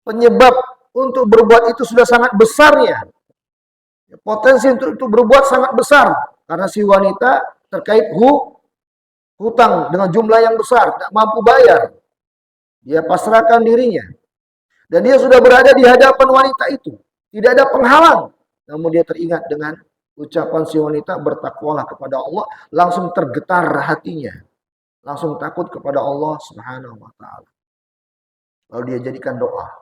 Penyebab untuk berbuat itu sudah sangat besarnya. Potensi untuk itu berbuat sangat besar. Karena si wanita terkait hutang dengan jumlah yang besar, tidak mampu bayar. Dia pasrahkan dirinya. Dan dia sudah berada di hadapan wanita itu. Tidak ada penghalang. Namun dia teringat dengan ucapan si wanita, bertakwalah kepada Allah. Langsung tergetar hatinya. Langsung takut kepada Allah Subhanahu wa ta'ala. Lalu dia jadikan doa.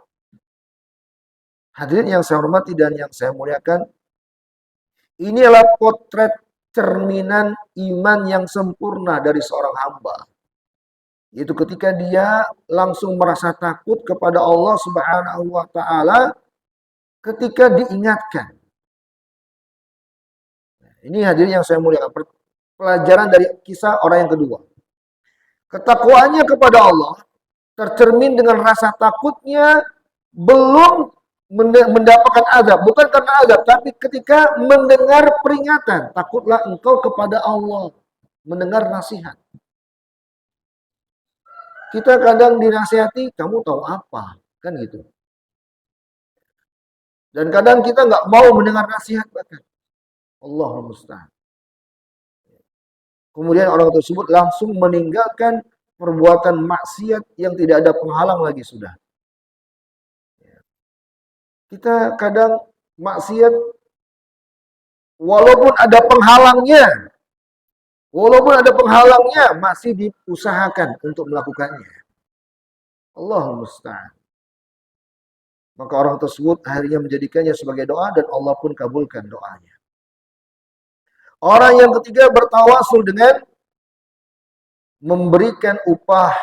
Hadirin yang saya hormati dan yang saya muliakan, ini adalah potret cerminan iman yang sempurna dari seorang hamba. Yaitu ketika dia langsung merasa takut kepada Allah Subhanahu wa ta'ala ketika diingatkan. Ini hadirin yang saya muliakan, pelajaran dari kisah orang yang kedua. Ketakwaannya kepada Allah tercermin dengan rasa takutnya belum mendapatkan azab, bukan karena azab, tapi ketika mendengar peringatan, takutlah engkau kepada Allah, mendengar nasihat. Kita kadang dinasihati, kamu tahu apa, kan gitu. Dan kadang kita nggak mau mendengar nasihat bahkan. Allahul musta'an. Kemudian orang tersebut langsung meninggalkan perbuatan maksiat yang tidak ada penghalang lagi sudah. Kita kadang maksiat walaupun ada penghalangnya, masih diusahakan untuk melakukannya. Allahul musta'an. Maka orang tersebut akhirnya menjadikannya sebagai doa dan Allah pun kabulkan doanya. Orang yang ketiga bertawasul dengan memberikan upah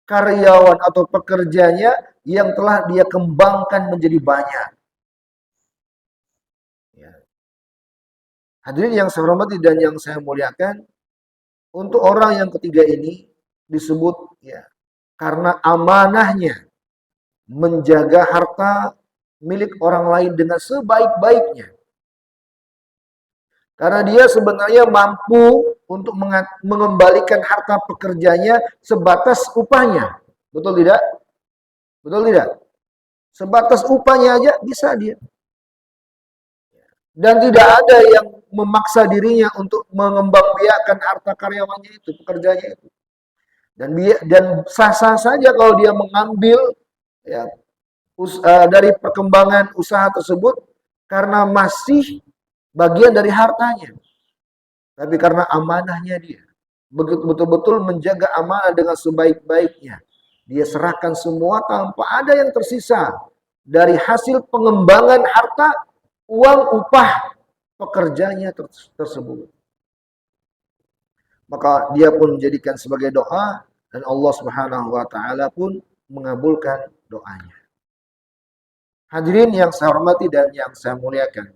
karyawan atau pekerjanya yang telah dia kembangkan menjadi banyak. Hadirin yang saya hormati dan yang saya muliakan, untuk orang yang ketiga ini disebut karena amanahnya menjaga harta milik orang lain dengan sebaik-baiknya. Karena dia sebenarnya mampu untuk mengembalikan harta pekerjanya sebatas upahnya. Betul tidak? Betul tidak? Sebatas upahnya aja bisa dia. Dan tidak ada yang memaksa dirinya untuk mengembangbiakkan harta karyawannya itu, pekerjanya itu. Dan sah-sah saja kalau dia mengambil dari perkembangan usaha tersebut karena masih bagian dari hartanya. Tapi karena amanahnya dia, betul-betul menjaga amanah dengan sebaik-baiknya. Dia serahkan semua tanpa ada yang tersisa dari hasil pengembangan harta, uang upah pekerjanya tersebut. Maka dia pun menjadikan sebagai doa dan Allah Subhanahu wa ta'ala pun mengabulkan doanya. Hadirin yang saya hormati dan yang saya muliakan,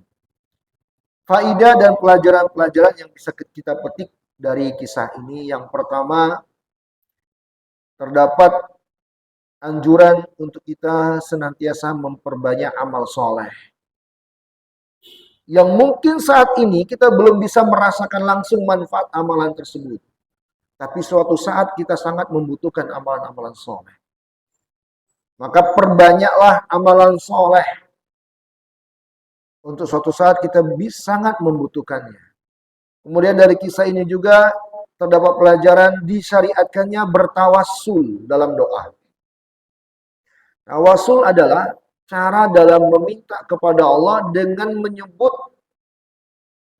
faidah dan pelajaran-pelajaran yang bisa kita petik dari kisah ini, yang pertama, terdapat anjuran untuk kita senantiasa memperbanyak amal soleh. Yang mungkin saat ini kita belum bisa merasakan langsung manfaat amalan tersebut. Tapi suatu saat kita sangat membutuhkan amalan-amalan soleh. Maka perbanyaklah amalan soleh. Untuk suatu saat kita bisa sangat membutuhkannya. Kemudian dari kisah ini juga terdapat pelajaran disyariatkannya bertawassul dalam doa. Tawassul adalah cara dalam meminta kepada Allah dengan menyebut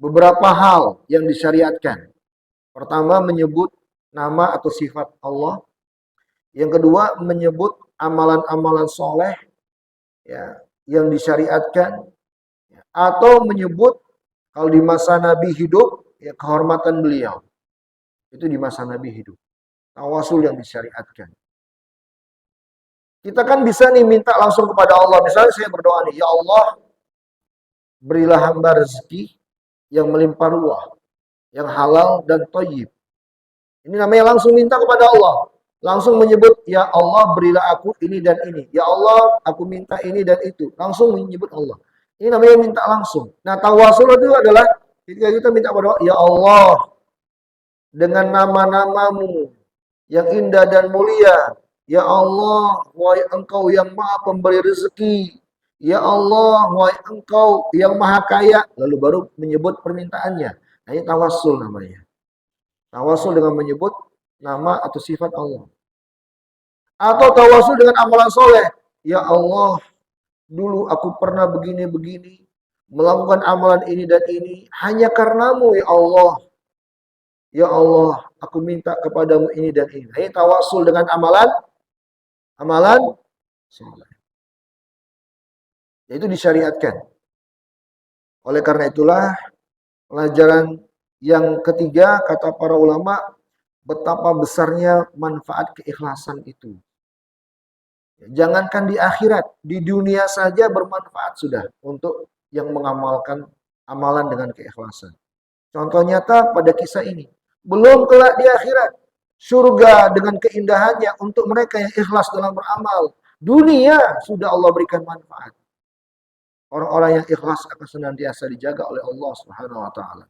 beberapa hal yang disyariatkan. Pertama, menyebut nama atau sifat Allah. Yang kedua, menyebut amalan-amalan soleh yang disyariatkan. Atau menyebut, kalau di masa Nabi hidup, kehormatan beliau. Itu di masa Nabi hidup. Tawasul yang disyariatkan. Kita kan bisa nih minta langsung kepada Allah. Misalnya saya berdoa nih, ya Allah, berilah hamba rezeki yang melimpah ruah, yang halal dan thayyib. Ini namanya langsung minta kepada Allah. Langsung menyebut, ya Allah berilah aku ini dan ini. Ya Allah aku minta ini dan itu. Langsung menyebut Allah. Ini namanya minta langsung. Nah tawasul itu adalah ketika kita minta kepada Allah, ya Allah dengan nama-namamu yang indah dan mulia. Ya Allah, wahai engkau yang maha pemberi rezeki. Ya Allah, wahai engkau yang maha kaya. Lalu baru menyebut permintaannya. Nah, ini tawasul namanya. Tawasul dengan menyebut nama atau sifat Allah. Atau tawasul dengan amalan soleh. Ya Allah, dulu aku pernah begini-begini, melakukan amalan ini dan ini, hanya karenamu ya Allah. Ya Allah, aku minta kepadamu ini dan ini. Ini tawasul dengan amalan soleh. Itu disyariatkan. Oleh karena itulah, pelajaran yang ketiga, kata para ulama, betapa besarnya manfaat keikhlasan itu. Jangankan di akhirat, di dunia saja bermanfaat sudah untuk yang mengamalkan amalan dengan keikhlasan. Contoh nyata pada kisah ini. Belum kelak di akhirat, surga dengan keindahannya untuk mereka yang ikhlas dalam beramal. Dunia sudah Allah berikan manfaat. Orang-orang yang ikhlas akan senantiasa dijaga oleh Allah Subhanahu wa taala.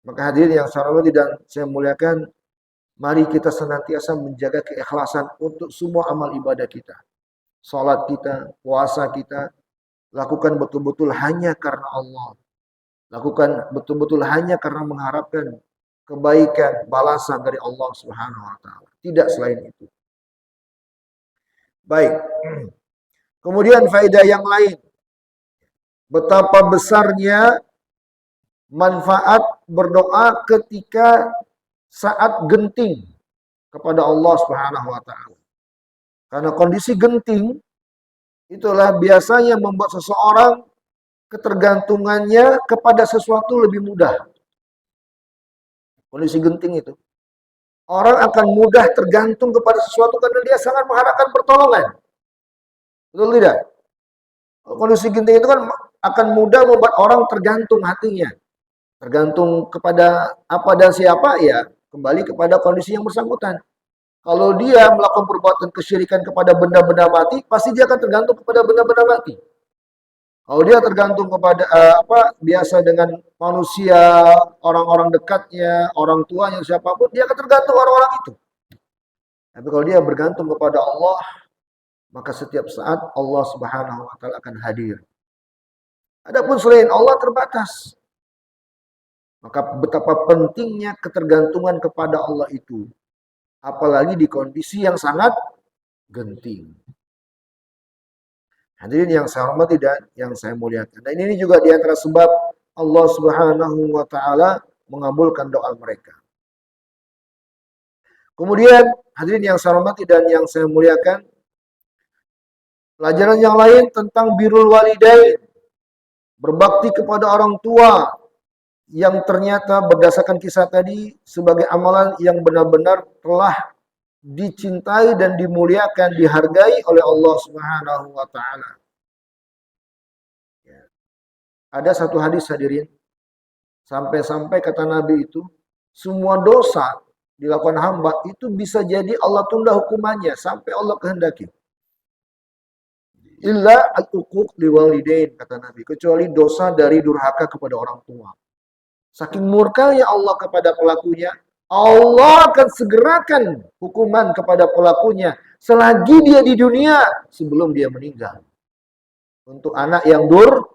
Maka hadirin yang saya hormati dan saya muliakan, mari kita senantiasa menjaga keikhlasan untuk semua amal ibadah kita. Salat kita, puasa kita, lakukan betul-betul hanya karena Allah. Lakukan betul-betul hanya karena mengharapkan kebaikan, balasan dari Allah Subhanahu wa taala. Tidak selain itu. Baik. Kemudian faedah yang lain. Betapa besarnya manfaat berdoa ketika saat genting kepada Allah Subhanahu wa taala. Karena kondisi genting itulah biasanya membuat seseorang ketergantungannya kepada sesuatu lebih mudah. Kondisi genting itu. Orang akan mudah tergantung kepada sesuatu karena dia sangat mengharapkan pertolongan. Betul tidak? Kondisi genting itu kan akan mudah membuat orang tergantung hatinya. Tergantung kepada apa dan siapa, ya kembali kepada kondisi yang bersangkutan. Kalau dia melakukan perbuatan kesyirikan kepada benda-benda mati, pasti dia akan tergantung kepada benda-benda mati. Kalau dia tergantung kepada biasa dengan manusia, orang-orang dekatnya, orang tuanya, siapapun, dia akan tergantung orang-orang itu. Tapi kalau dia bergantung kepada Allah, maka setiap saat Allah Subhanahu wa taala akan hadir. Adapun selain Allah terbatas. Maka betapa pentingnya ketergantungan kepada Allah itu. Apalagi di kondisi yang sangat genting. Hadirin yang saya hormati dan yang saya muliakan. Dan ini juga di antara sebab Allah Subhanahu wa taala mengabulkan doa mereka. Kemudian hadirin yang saya hormati dan yang saya muliakan, pelajaran yang lain tentang birrul walidain, berbakti kepada orang tua, yang ternyata berdasarkan kisah tadi sebagai amalan yang benar-benar telah dicintai dan dimuliakan, dihargai oleh Allah Subhanahu wa taala. Ya. Ada satu hadis hadirin, sampai-sampai kata Nabi itu, semua dosa dilakukan hamba itu bisa jadi Allah tunda hukumannya sampai Allah kehendaki. Illa al-uquq liwalidain, kata Nabi, kecuali dosa dari durhaka kepada orang tua. Saking murkanya Allah kepada pelakunya, Allah akan segerakan hukuman kepada pelakunya selagi dia di dunia sebelum dia meninggal. Untuk anak yang durhaka.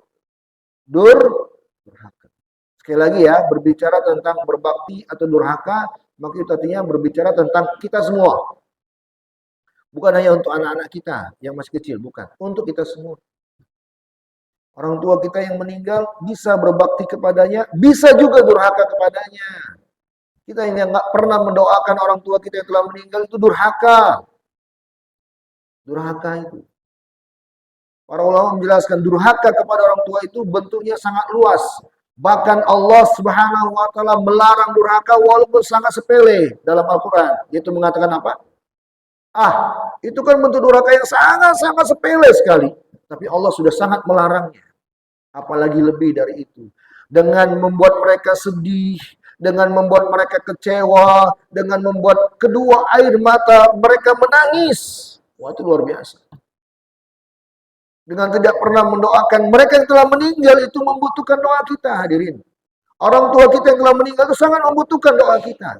Sekali lagi ya, berbicara tentang berbakti atau durhaka, maka itu artinya berbicara tentang kita semua. Bukan hanya untuk anak-anak kita yang masih kecil, bukan. Untuk kita semua. Orang tua kita yang meninggal bisa berbakti kepadanya, bisa juga durhaka kepadanya. Kita ini nggak pernah mendoakan orang tua kita yang telah meninggal itu durhaka. Durhaka itu. Para ulama menjelaskan durhaka kepada orang tua itu bentuknya sangat luas. Bahkan Allah Subhanahu wa taala melarang durhaka walaupun sangat sepele dalam Al-Qur'an. Yaitu mengatakan apa? Itu kan bentuk durhaka yang sangat-sangat sepele sekali. Tapi Allah sudah sangat melarangnya. apalagi lebih dari itu. Dengan membuat mereka sedih, dengan membuat mereka kecewa, dengan membuat kedua air mata mereka menangis. Wah, itu luar biasa. Dengan tidak pernah mendoakan mereka yang telah meninggal, itu membutuhkan doa kita, hadirin. Orang tua kita yang telah meninggal itu sangat membutuhkan doa kita.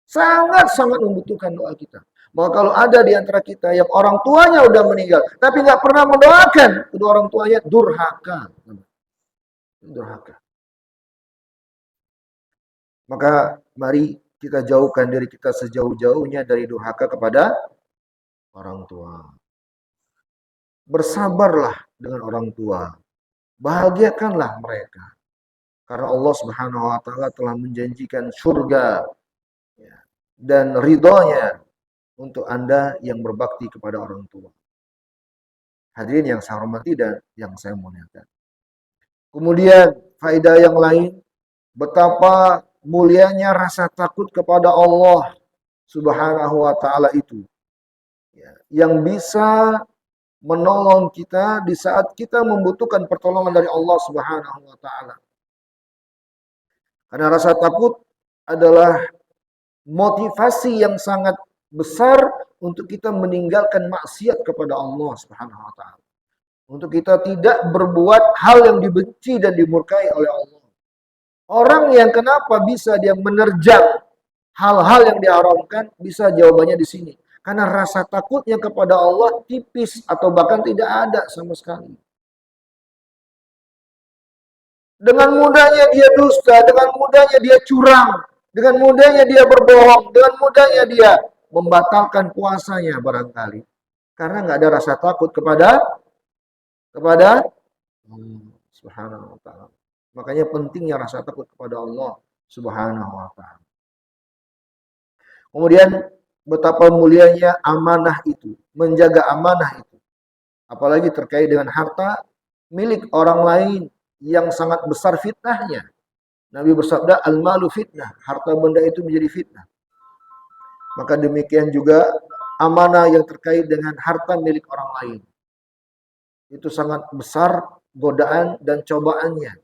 Sangat-sangat membutuhkan doa kita. Maka kalau ada di antara kita yang orang tuanya udah meninggal, tapi nggak pernah mendoakan kedua orang tuanya, durhaka. Durhaka. Maka mari kita jauhkan diri kita sejauh-jauhnya dari durhaka kepada orang tua. Bersabarlah dengan orang tua. Bahagiakanlah mereka. Karena Allah Subhanahu wa taala telah menjanjikan surga ya, dan ridhonya untuk Anda yang berbakti kepada orang tua. Hadirin yang saya hormati dan yang saya muliakan. Kemudian faedah yang lain, betapa mulianya rasa takut kepada Allah Subhanahu wa taala itu. Ya, yang bisa menolong kita di saat kita membutuhkan pertolongan dari Allah Subhanahu wa taala. Karena rasa takut adalah motivasi yang sangat besar untuk kita meninggalkan maksiat kepada Allah Subhanahu wa taala. Untuk kita tidak berbuat hal yang dibenci dan dimurkai oleh Allah. Orang yang kenapa bisa dia menerjang hal-hal yang diharamkan, bisa jawabannya di sini. Karena rasa takutnya kepada Allah tipis atau bahkan tidak ada sama sekali. Dengan mudahnya dia dusta, dengan mudahnya dia curang, dengan mudahnya dia berbohong, dengan mudahnya dia membatalkan puasanya barangkali. Karena nggak ada rasa takut kepada Allah Subhanahu wa taala. Makanya pentingnya rasa takut kepada Allah Subhanahu wa taala. Kemudian betapa mulianya amanah itu, menjaga amanah itu. Apalagi terkait dengan harta milik orang lain yang sangat besar fitnahnya. Nabi bersabda, al-malu fitnah, harta benda itu menjadi fitnah. Maka demikian juga amanah yang terkait dengan harta milik orang lain. Itu sangat besar godaan dan cobaannya.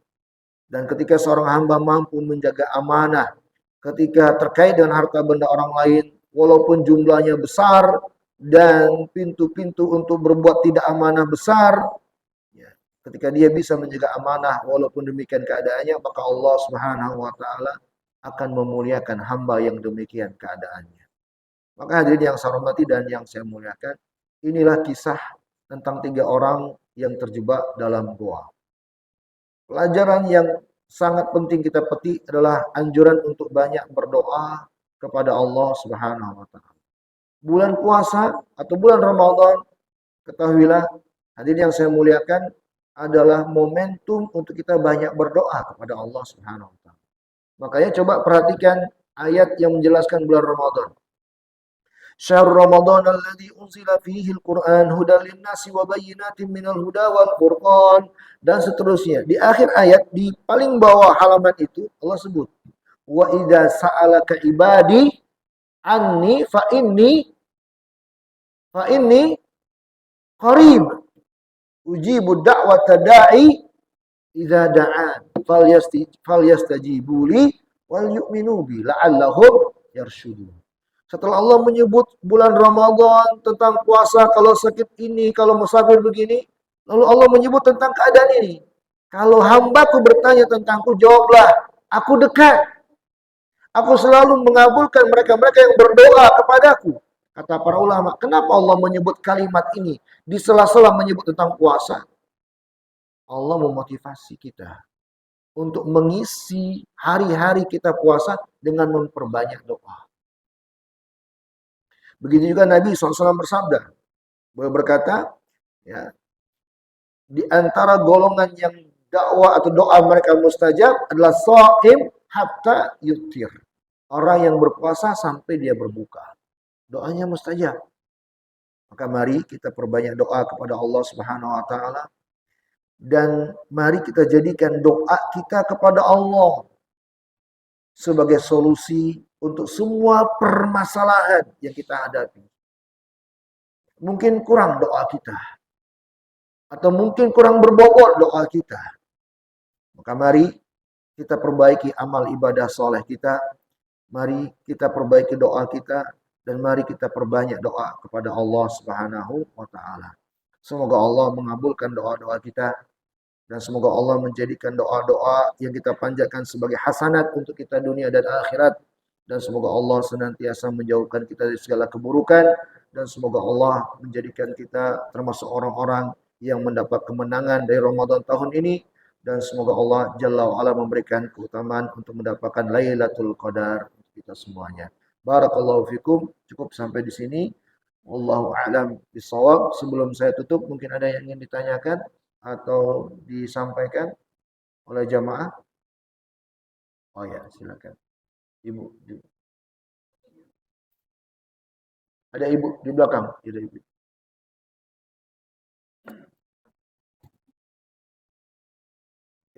Dan ketika seorang hamba mampu menjaga amanah, ketika terkait dengan harta benda orang lain, walaupun jumlahnya besar dan pintu-pintu untuk berbuat tidak amanah besar, ya, ketika dia bisa menjaga amanah walaupun demikian keadaannya, maka Allah Subhanahu wa taala akan memuliakan hamba yang demikian keadaannya. Maka hadirin yang saya hormati dan yang saya muliakan, inilah kisah tentang 3 orang yang terjebak dalam goa. Pelajaran yang sangat penting kita petik adalah anjuran untuk banyak berdoa kepada Allah Subhanahu wa taala. Bulan puasa atau bulan Ramadan, ketahuilah hadirin yang saya muliakan, adalah momentum untuk kita banyak berdoa kepada Allah Subhanahu wa taala. Makanya coba perhatikan ayat yang menjelaskan bulan Ramadan. Syahrul Ramadan alladzi unzila fihi al-Qur'an hudan lin-nasi wa bayyinatin minal huda wal furqan, dan seterusnya. Di akhir ayat, di paling bawah halaman itu Allah sebut, wa idza sa'alaka ibadi anni fa inni qarib ujibu da'wata da'i idza da'an falyastajibu li wal yu'minu bi la'allahum yarshudun. Setelah Allah menyebut bulan Ramadan tentang puasa, kalau sakit ini, kalau musafir begini, lalu Allah menyebut tentang keadaan ini. Kalau hambaku bertanya tentangku, jawablah, aku dekat. Aku selalu mengabulkan mereka-mereka yang berdoa kepadaku. Kata para ulama, kenapa Allah menyebut kalimat ini di sela-sela menyebut tentang puasa? Allah memotivasi kita untuk mengisi hari-hari kita puasa dengan memperbanyak doa. Begitu juga Nabi SAW bersabda, beliau berkata, ya, di antara golongan yang dakwah atau doa mereka mustajab adalah shaim hatta yutir. Orang yang berpuasa sampai dia berbuka. Doanya mustajab. Maka mari kita perbanyak doa kepada Allah Subhanahu wa taala, dan mari kita jadikan doa kita kepada Allah sebagai solusi untuk semua permasalahan yang kita hadapi. Mungkin kurang doa kita, atau mungkin kurang berbobot doa kita. Maka mari kita perbaiki amal ibadah soleh kita, mari kita perbaiki doa kita, dan mari kita perbanyak doa kepada Allah Subhanahu wa taala. Semoga Allah mengabulkan doa-doa kita dan semoga Allah menjadikan doa-doa yang kita panjatkan sebagai hasanat untuk kita dunia dan akhirat, dan semoga Allah senantiasa menjauhkan kita dari segala keburukan, dan semoga Allah menjadikan kita termasuk orang-orang yang mendapat kemenangan dari Ramadan tahun ini, dan semoga Allah Jalla wa'ala memberikan keutamaan untuk mendapatkan Lailatul Qadar untuk kita semuanya. Barakallahu fikum. Cukup sampai di sini. Wallahu a'lam bishawab. Sebelum saya tutup, mungkin ada yang ingin ditanyakan atau disampaikan oleh jamaah? Oh ya, silakan. Ibu. Ada ibu di belakang. Ada ibu.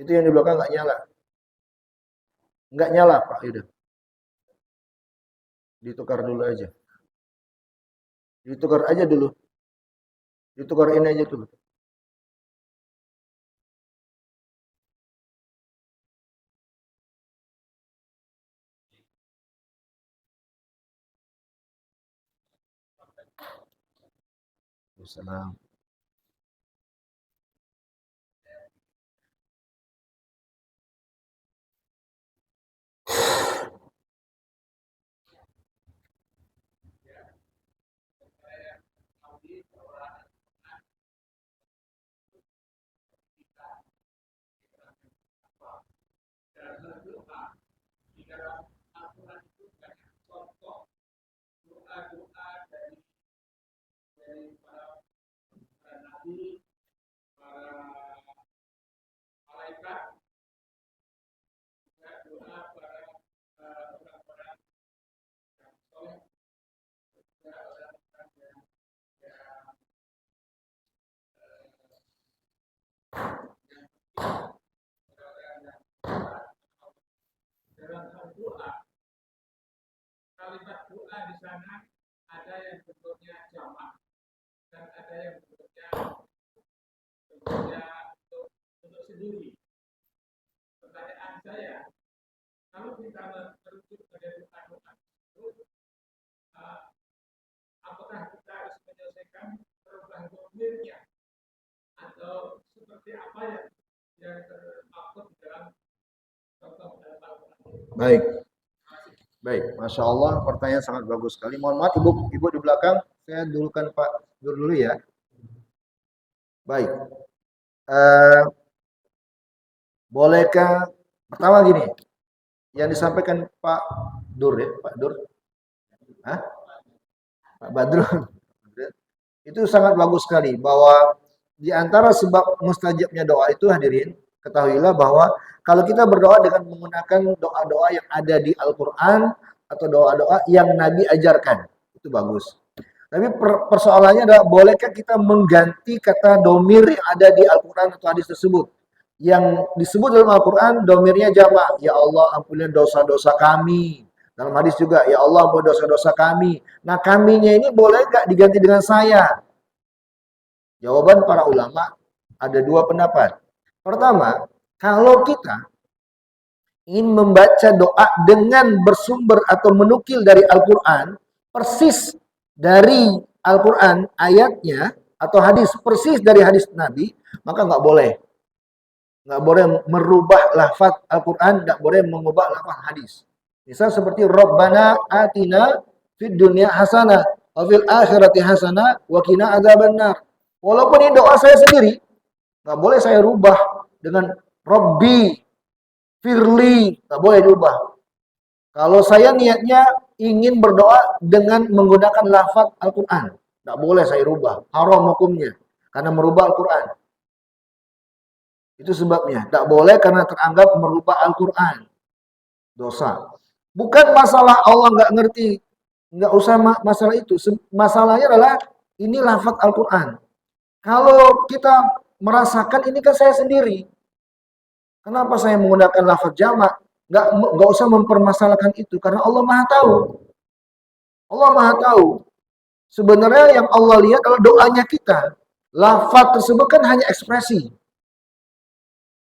Itu yang di belakang nggak nyala. Nggak nyala, Pak. Yaudah. Ditukar dulu aja. Ditukar aja dulu. Ditukar ini aja dulu. Wassalam. Kalimat doa di sana ada yang bentuknya jamak dan ada yang bentuknya untuk sendiri. Pertanyaan saya, kalau kita merujuk pada doa-doa itu, apakah kita harus menyelesaikan perubahan domirnya atau seperti apa yang termaktub dalam contoh dalam Al-Quran? Baik. Baik, Masya Allah, pertanyaan sangat bagus sekali. Mohon maaf ibu di belakang, saya dulukan Pak Dur dulu ya. Baik, bolehkah, pertama gini, yang disampaikan Pak Dur ya, Pak Dur, Hah? Pak Badrun, itu sangat bagus sekali, bahwa di antara sebab mustajabnya doa itu hadirin, ketahuilah bahwa kalau kita berdoa dengan menggunakan doa-doa yang ada di Al-Quran atau doa-doa yang Nabi ajarkan, itu bagus. Tapi persoalannya adalah, bolehkah kita mengganti kata domir yang ada di Al-Quran atau hadis tersebut? Yang disebut dalam Al-Quran, domirnya jamak. Ya Allah, ampunilah dosa-dosa kami. Dalam hadis juga, ya Allah, ampuni dosa-dosa kami. Nah, kaminya ini boleh nggak diganti dengan saya? Jawaban para ulama ada dua pendapat. Pertama, kalau kita ingin membaca doa dengan bersumber atau menukil dari Al-Quran, persis dari Al-Quran ayatnya, atau hadis persis dari hadis Nabi, maka nggak boleh. Nggak boleh merubah lafaz Al-Quran, nggak boleh mengubah lafaz hadis. Misal seperti Rabbana atina fid dunya hasanah wa fil akhirati hasanah wa qina adzabannar. Walaupun ini doa saya sendiri, nggak boleh saya rubah dengan Robbi Firli, nggak boleh diubah. Kalau saya niatnya ingin berdoa dengan menggunakan lafaz Al-Quran, nggak boleh saya rubah, haram hukumnya, karena merubah Al-Quran. Itu sebabnya, nggak boleh karena teranggap merubah Al-Quran, dosa. Bukan masalah Allah nggak ngerti, nggak usah masalah itu. Masalahnya adalah ini lafaz Al-Quran. Kalau kita merasakan ini kan saya sendiri, kenapa saya menggunakan lafaz jamak? Nggak usah mempermasalahkan itu, karena Allah Maha Tahu. Allah Maha Tahu. Sebenarnya yang Allah lihat adalah doanya kita. Lafaz tersebut kan hanya ekspresi.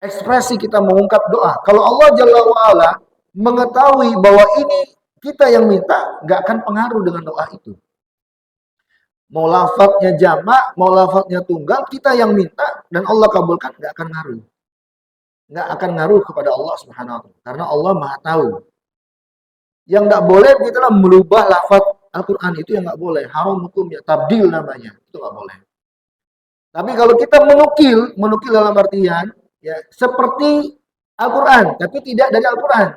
ekspresi kita mengungkap doa. Kalau Allah Jalla wa'ala mengetahui bahwa ini kita yang minta, nggak akan pengaruh dengan doa itu. Mau lafadznya jamak, mau lafadznya tunggal, kita yang minta dan Allah kabulkan, nggak akan ngaruh. Nggak akan ngaruh kepada Allah Subhanahu wa ta'ala. Karena Allah Maha tahu. Yang nggak boleh kita merubah lafadz Al-Quran, itu yang nggak boleh. Haram hukumnya, tabdil namanya. Itu nggak boleh. Tapi kalau kita menukil dalam artian ya seperti Al-Quran, tapi tidak dari Al-Quran.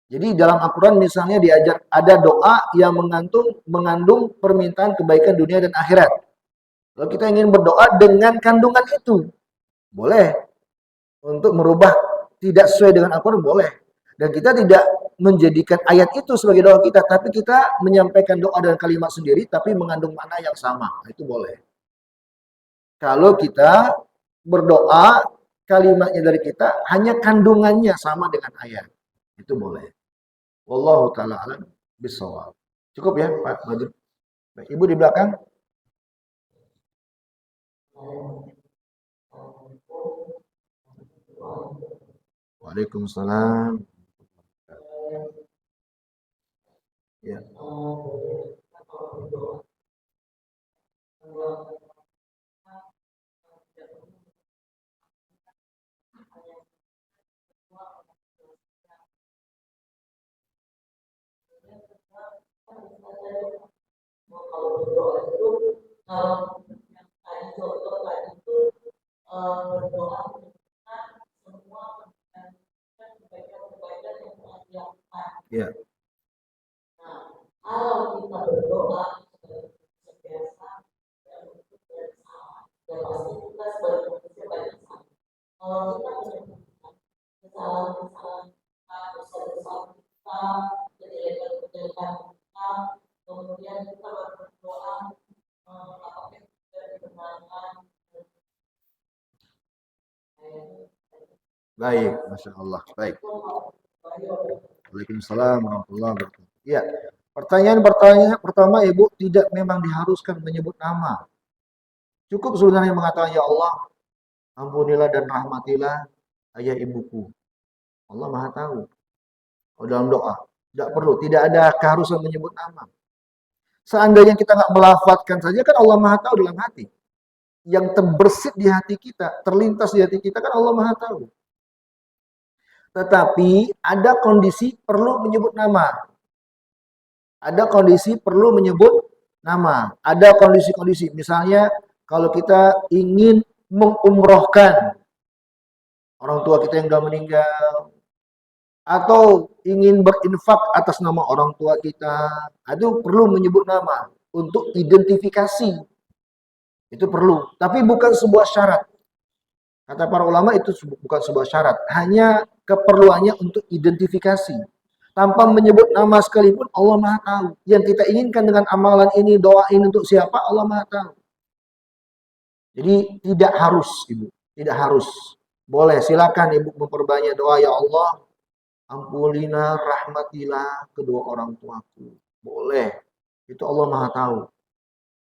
Jadi dalam Al-Quran misalnya diajar ada doa yang mengandung permintaan kebaikan dunia dan akhirat. Kalau kita ingin berdoa dengan kandungan itu, boleh. Untuk merubah tidak sesuai dengan Al-Quran, boleh. Dan kita tidak menjadikan ayat itu sebagai doa kita, tapi kita menyampaikan doa dan kalimat sendiri, tapi mengandung makna yang sama. Itu boleh. Kalau kita berdoa, kalimatnya dari kita, hanya kandungannya sama dengan ayat. Itu boleh. Wallahu ta'ala alam bisawab. Cukup ya Pak Badrul? Ibu di belakang. Waalaikumsalam. Ya. Ya. Kalau kita berdoa biasa, ya pasti kita sebagai manusia banyak salah. Kalau kita menyebutkan kesalahan-kesalahan kita, dosa-dosa kita, kejelekan-kejelekan kita, kemudian kita berdoa apakah kita dibenarkan. Baik, Masya Allah. Baik. Waalaikumsalam warahmatullahi wabarakatuh. Ya, pertanyaan pertama Ibu, tidak memang diharuskan menyebut nama. Cukup sebenarnya mengatakan, ya Allah, ampunilah dan rahmatilah ayah ibuku. Allah Maha tahu. Oh, dalam doa, tidak ada keharusan menyebut nama. Seandainya kita nggak melafadzkan saja, kan Allah Maha tahu dalam hati. Yang terbersit di hati kita, terlintas di hati kita, kan Allah Maha tahu. Tetapi ada kondisi perlu menyebut nama. Ada kondisi perlu menyebut nama. Ada kondisi-kondisi. Misalnya kalau kita ingin mengumrohkan orang tua kita yang sudah meninggal, atau ingin berinfak atas nama orang tua kita, itu perlu menyebut nama untuk identifikasi. Itu perlu. Tapi bukan sebuah syarat. Kata para ulama itu bukan sebuah syarat, hanya keperluannya untuk identifikasi. Tanpa menyebut nama sekalipun, Allah Maha tahu. Yang kita inginkan dengan amalan ini, doa ini untuk siapa, Allah Maha tahu. Jadi tidak harus, Ibu. Tidak harus. Boleh, silakan Ibu memperbanyak doa, ya Allah, ampunilah, rahmatilah kedua orang tuaku. Boleh. Itu Allah Maha tahu.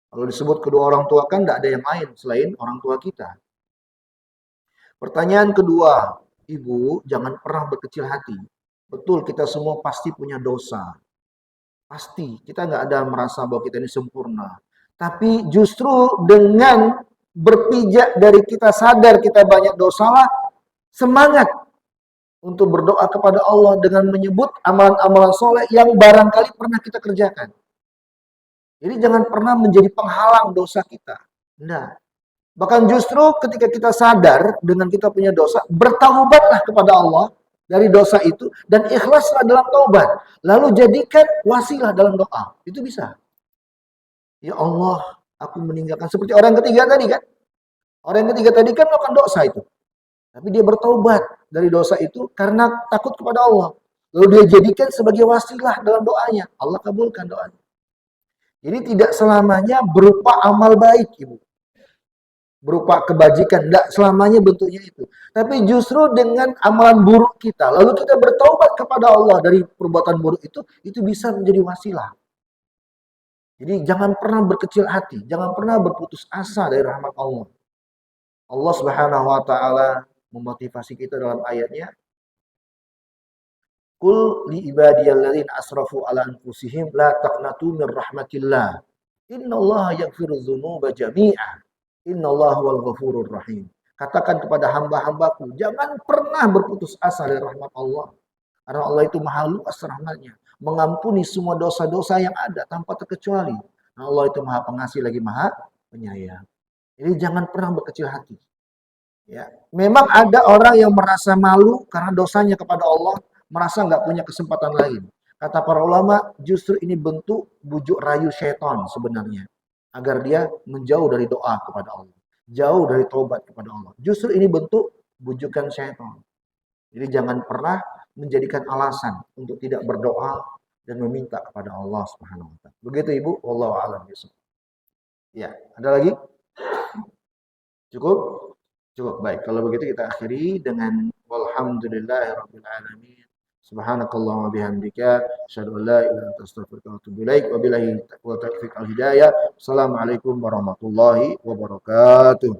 Kalau disebut kedua orang tua kan tidak ada yang lain selain orang tua kita. Pertanyaan kedua, Ibu, jangan pernah berkecil hati. Betul, kita semua pasti punya dosa. Pasti, kita nggak ada merasa bahwa kita ini sempurna. Tapi justru dengan berpijak dari kita sadar kita banyak dosa lah, semangat untuk berdoa kepada Allah dengan menyebut amalan-amalan soleh yang barangkali pernah kita kerjakan. Jadi jangan pernah menjadi penghalang dosa kita. Nah, bahkan justru ketika kita sadar dengan kita punya dosa, bertaubatlah kepada Allah dari dosa itu dan ikhlaslah dalam taubat. Lalu jadikan wasilah dalam doa. Itu bisa. Ya Allah, aku meninggalkan. Seperti orang ketiga tadi kan. Orang ketiga tadi kan melakukan dosa itu. Tapi dia bertaubat dari dosa itu karena takut kepada Allah. Lalu dia jadikan sebagai wasilah dalam doanya. Allah kabulkan doanya. Jadi tidak selamanya berupa amal baik, Ibu. Berupa kebajikan, tidak selamanya bentuknya itu. Tapi justru dengan amalan buruk kita, lalu kita bertaubat kepada Allah dari perbuatan buruk itu bisa menjadi wasilah. Jadi jangan pernah berkecil hati, jangan pernah berputus asa dari rahmat Allah. Allah Subhanahu wa taala memotivasi kita dalam ayatnya, Qul li ibadiyalladzina asrafu ala anfusihim la taqnatu min rahmatillah. Innallaha yaghfiru dzunuba jami'a. Innallaha huwal ghafurur rahim. Katakan kepada hamba-hambaku, jangan pernah berputus asa dari rahmat Allah. Karena Allah itu maha luas rahmatnya, mengampuni semua dosa-dosa yang ada tanpa terkecuali. Nah, Allah itu maha pengasih lagi maha penyayang. Jadi jangan pernah berkecil hati. Ya, memang ada orang yang merasa malu karena dosanya kepada Allah, merasa nggak punya kesempatan lain. Kata para ulama, justru ini bentuk bujuk rayu syaitan sebenarnya, agar dia menjauh dari doa kepada Allah, jauh dari tobat kepada Allah. Justru ini bentuk bujukan syaitan. Jadi jangan pernah menjadikan alasan untuk tidak berdoa dan meminta kepada Allah Subhanahu wa taala. Begitu Ibu, wallahu a'lam bishawab. Ya, ada lagi? Cukup? Cukup. Baik, kalau begitu kita akhiri dengan walhamdulillahirabbil alamin. Subhanakallahumma bihamdika asyhadu an la ilaha illa anta astaghfiruka wa atubu ilaik. Wabillahi taufiq wal hidayah. Assalamualaikum warahmatullahi wabarakatuh.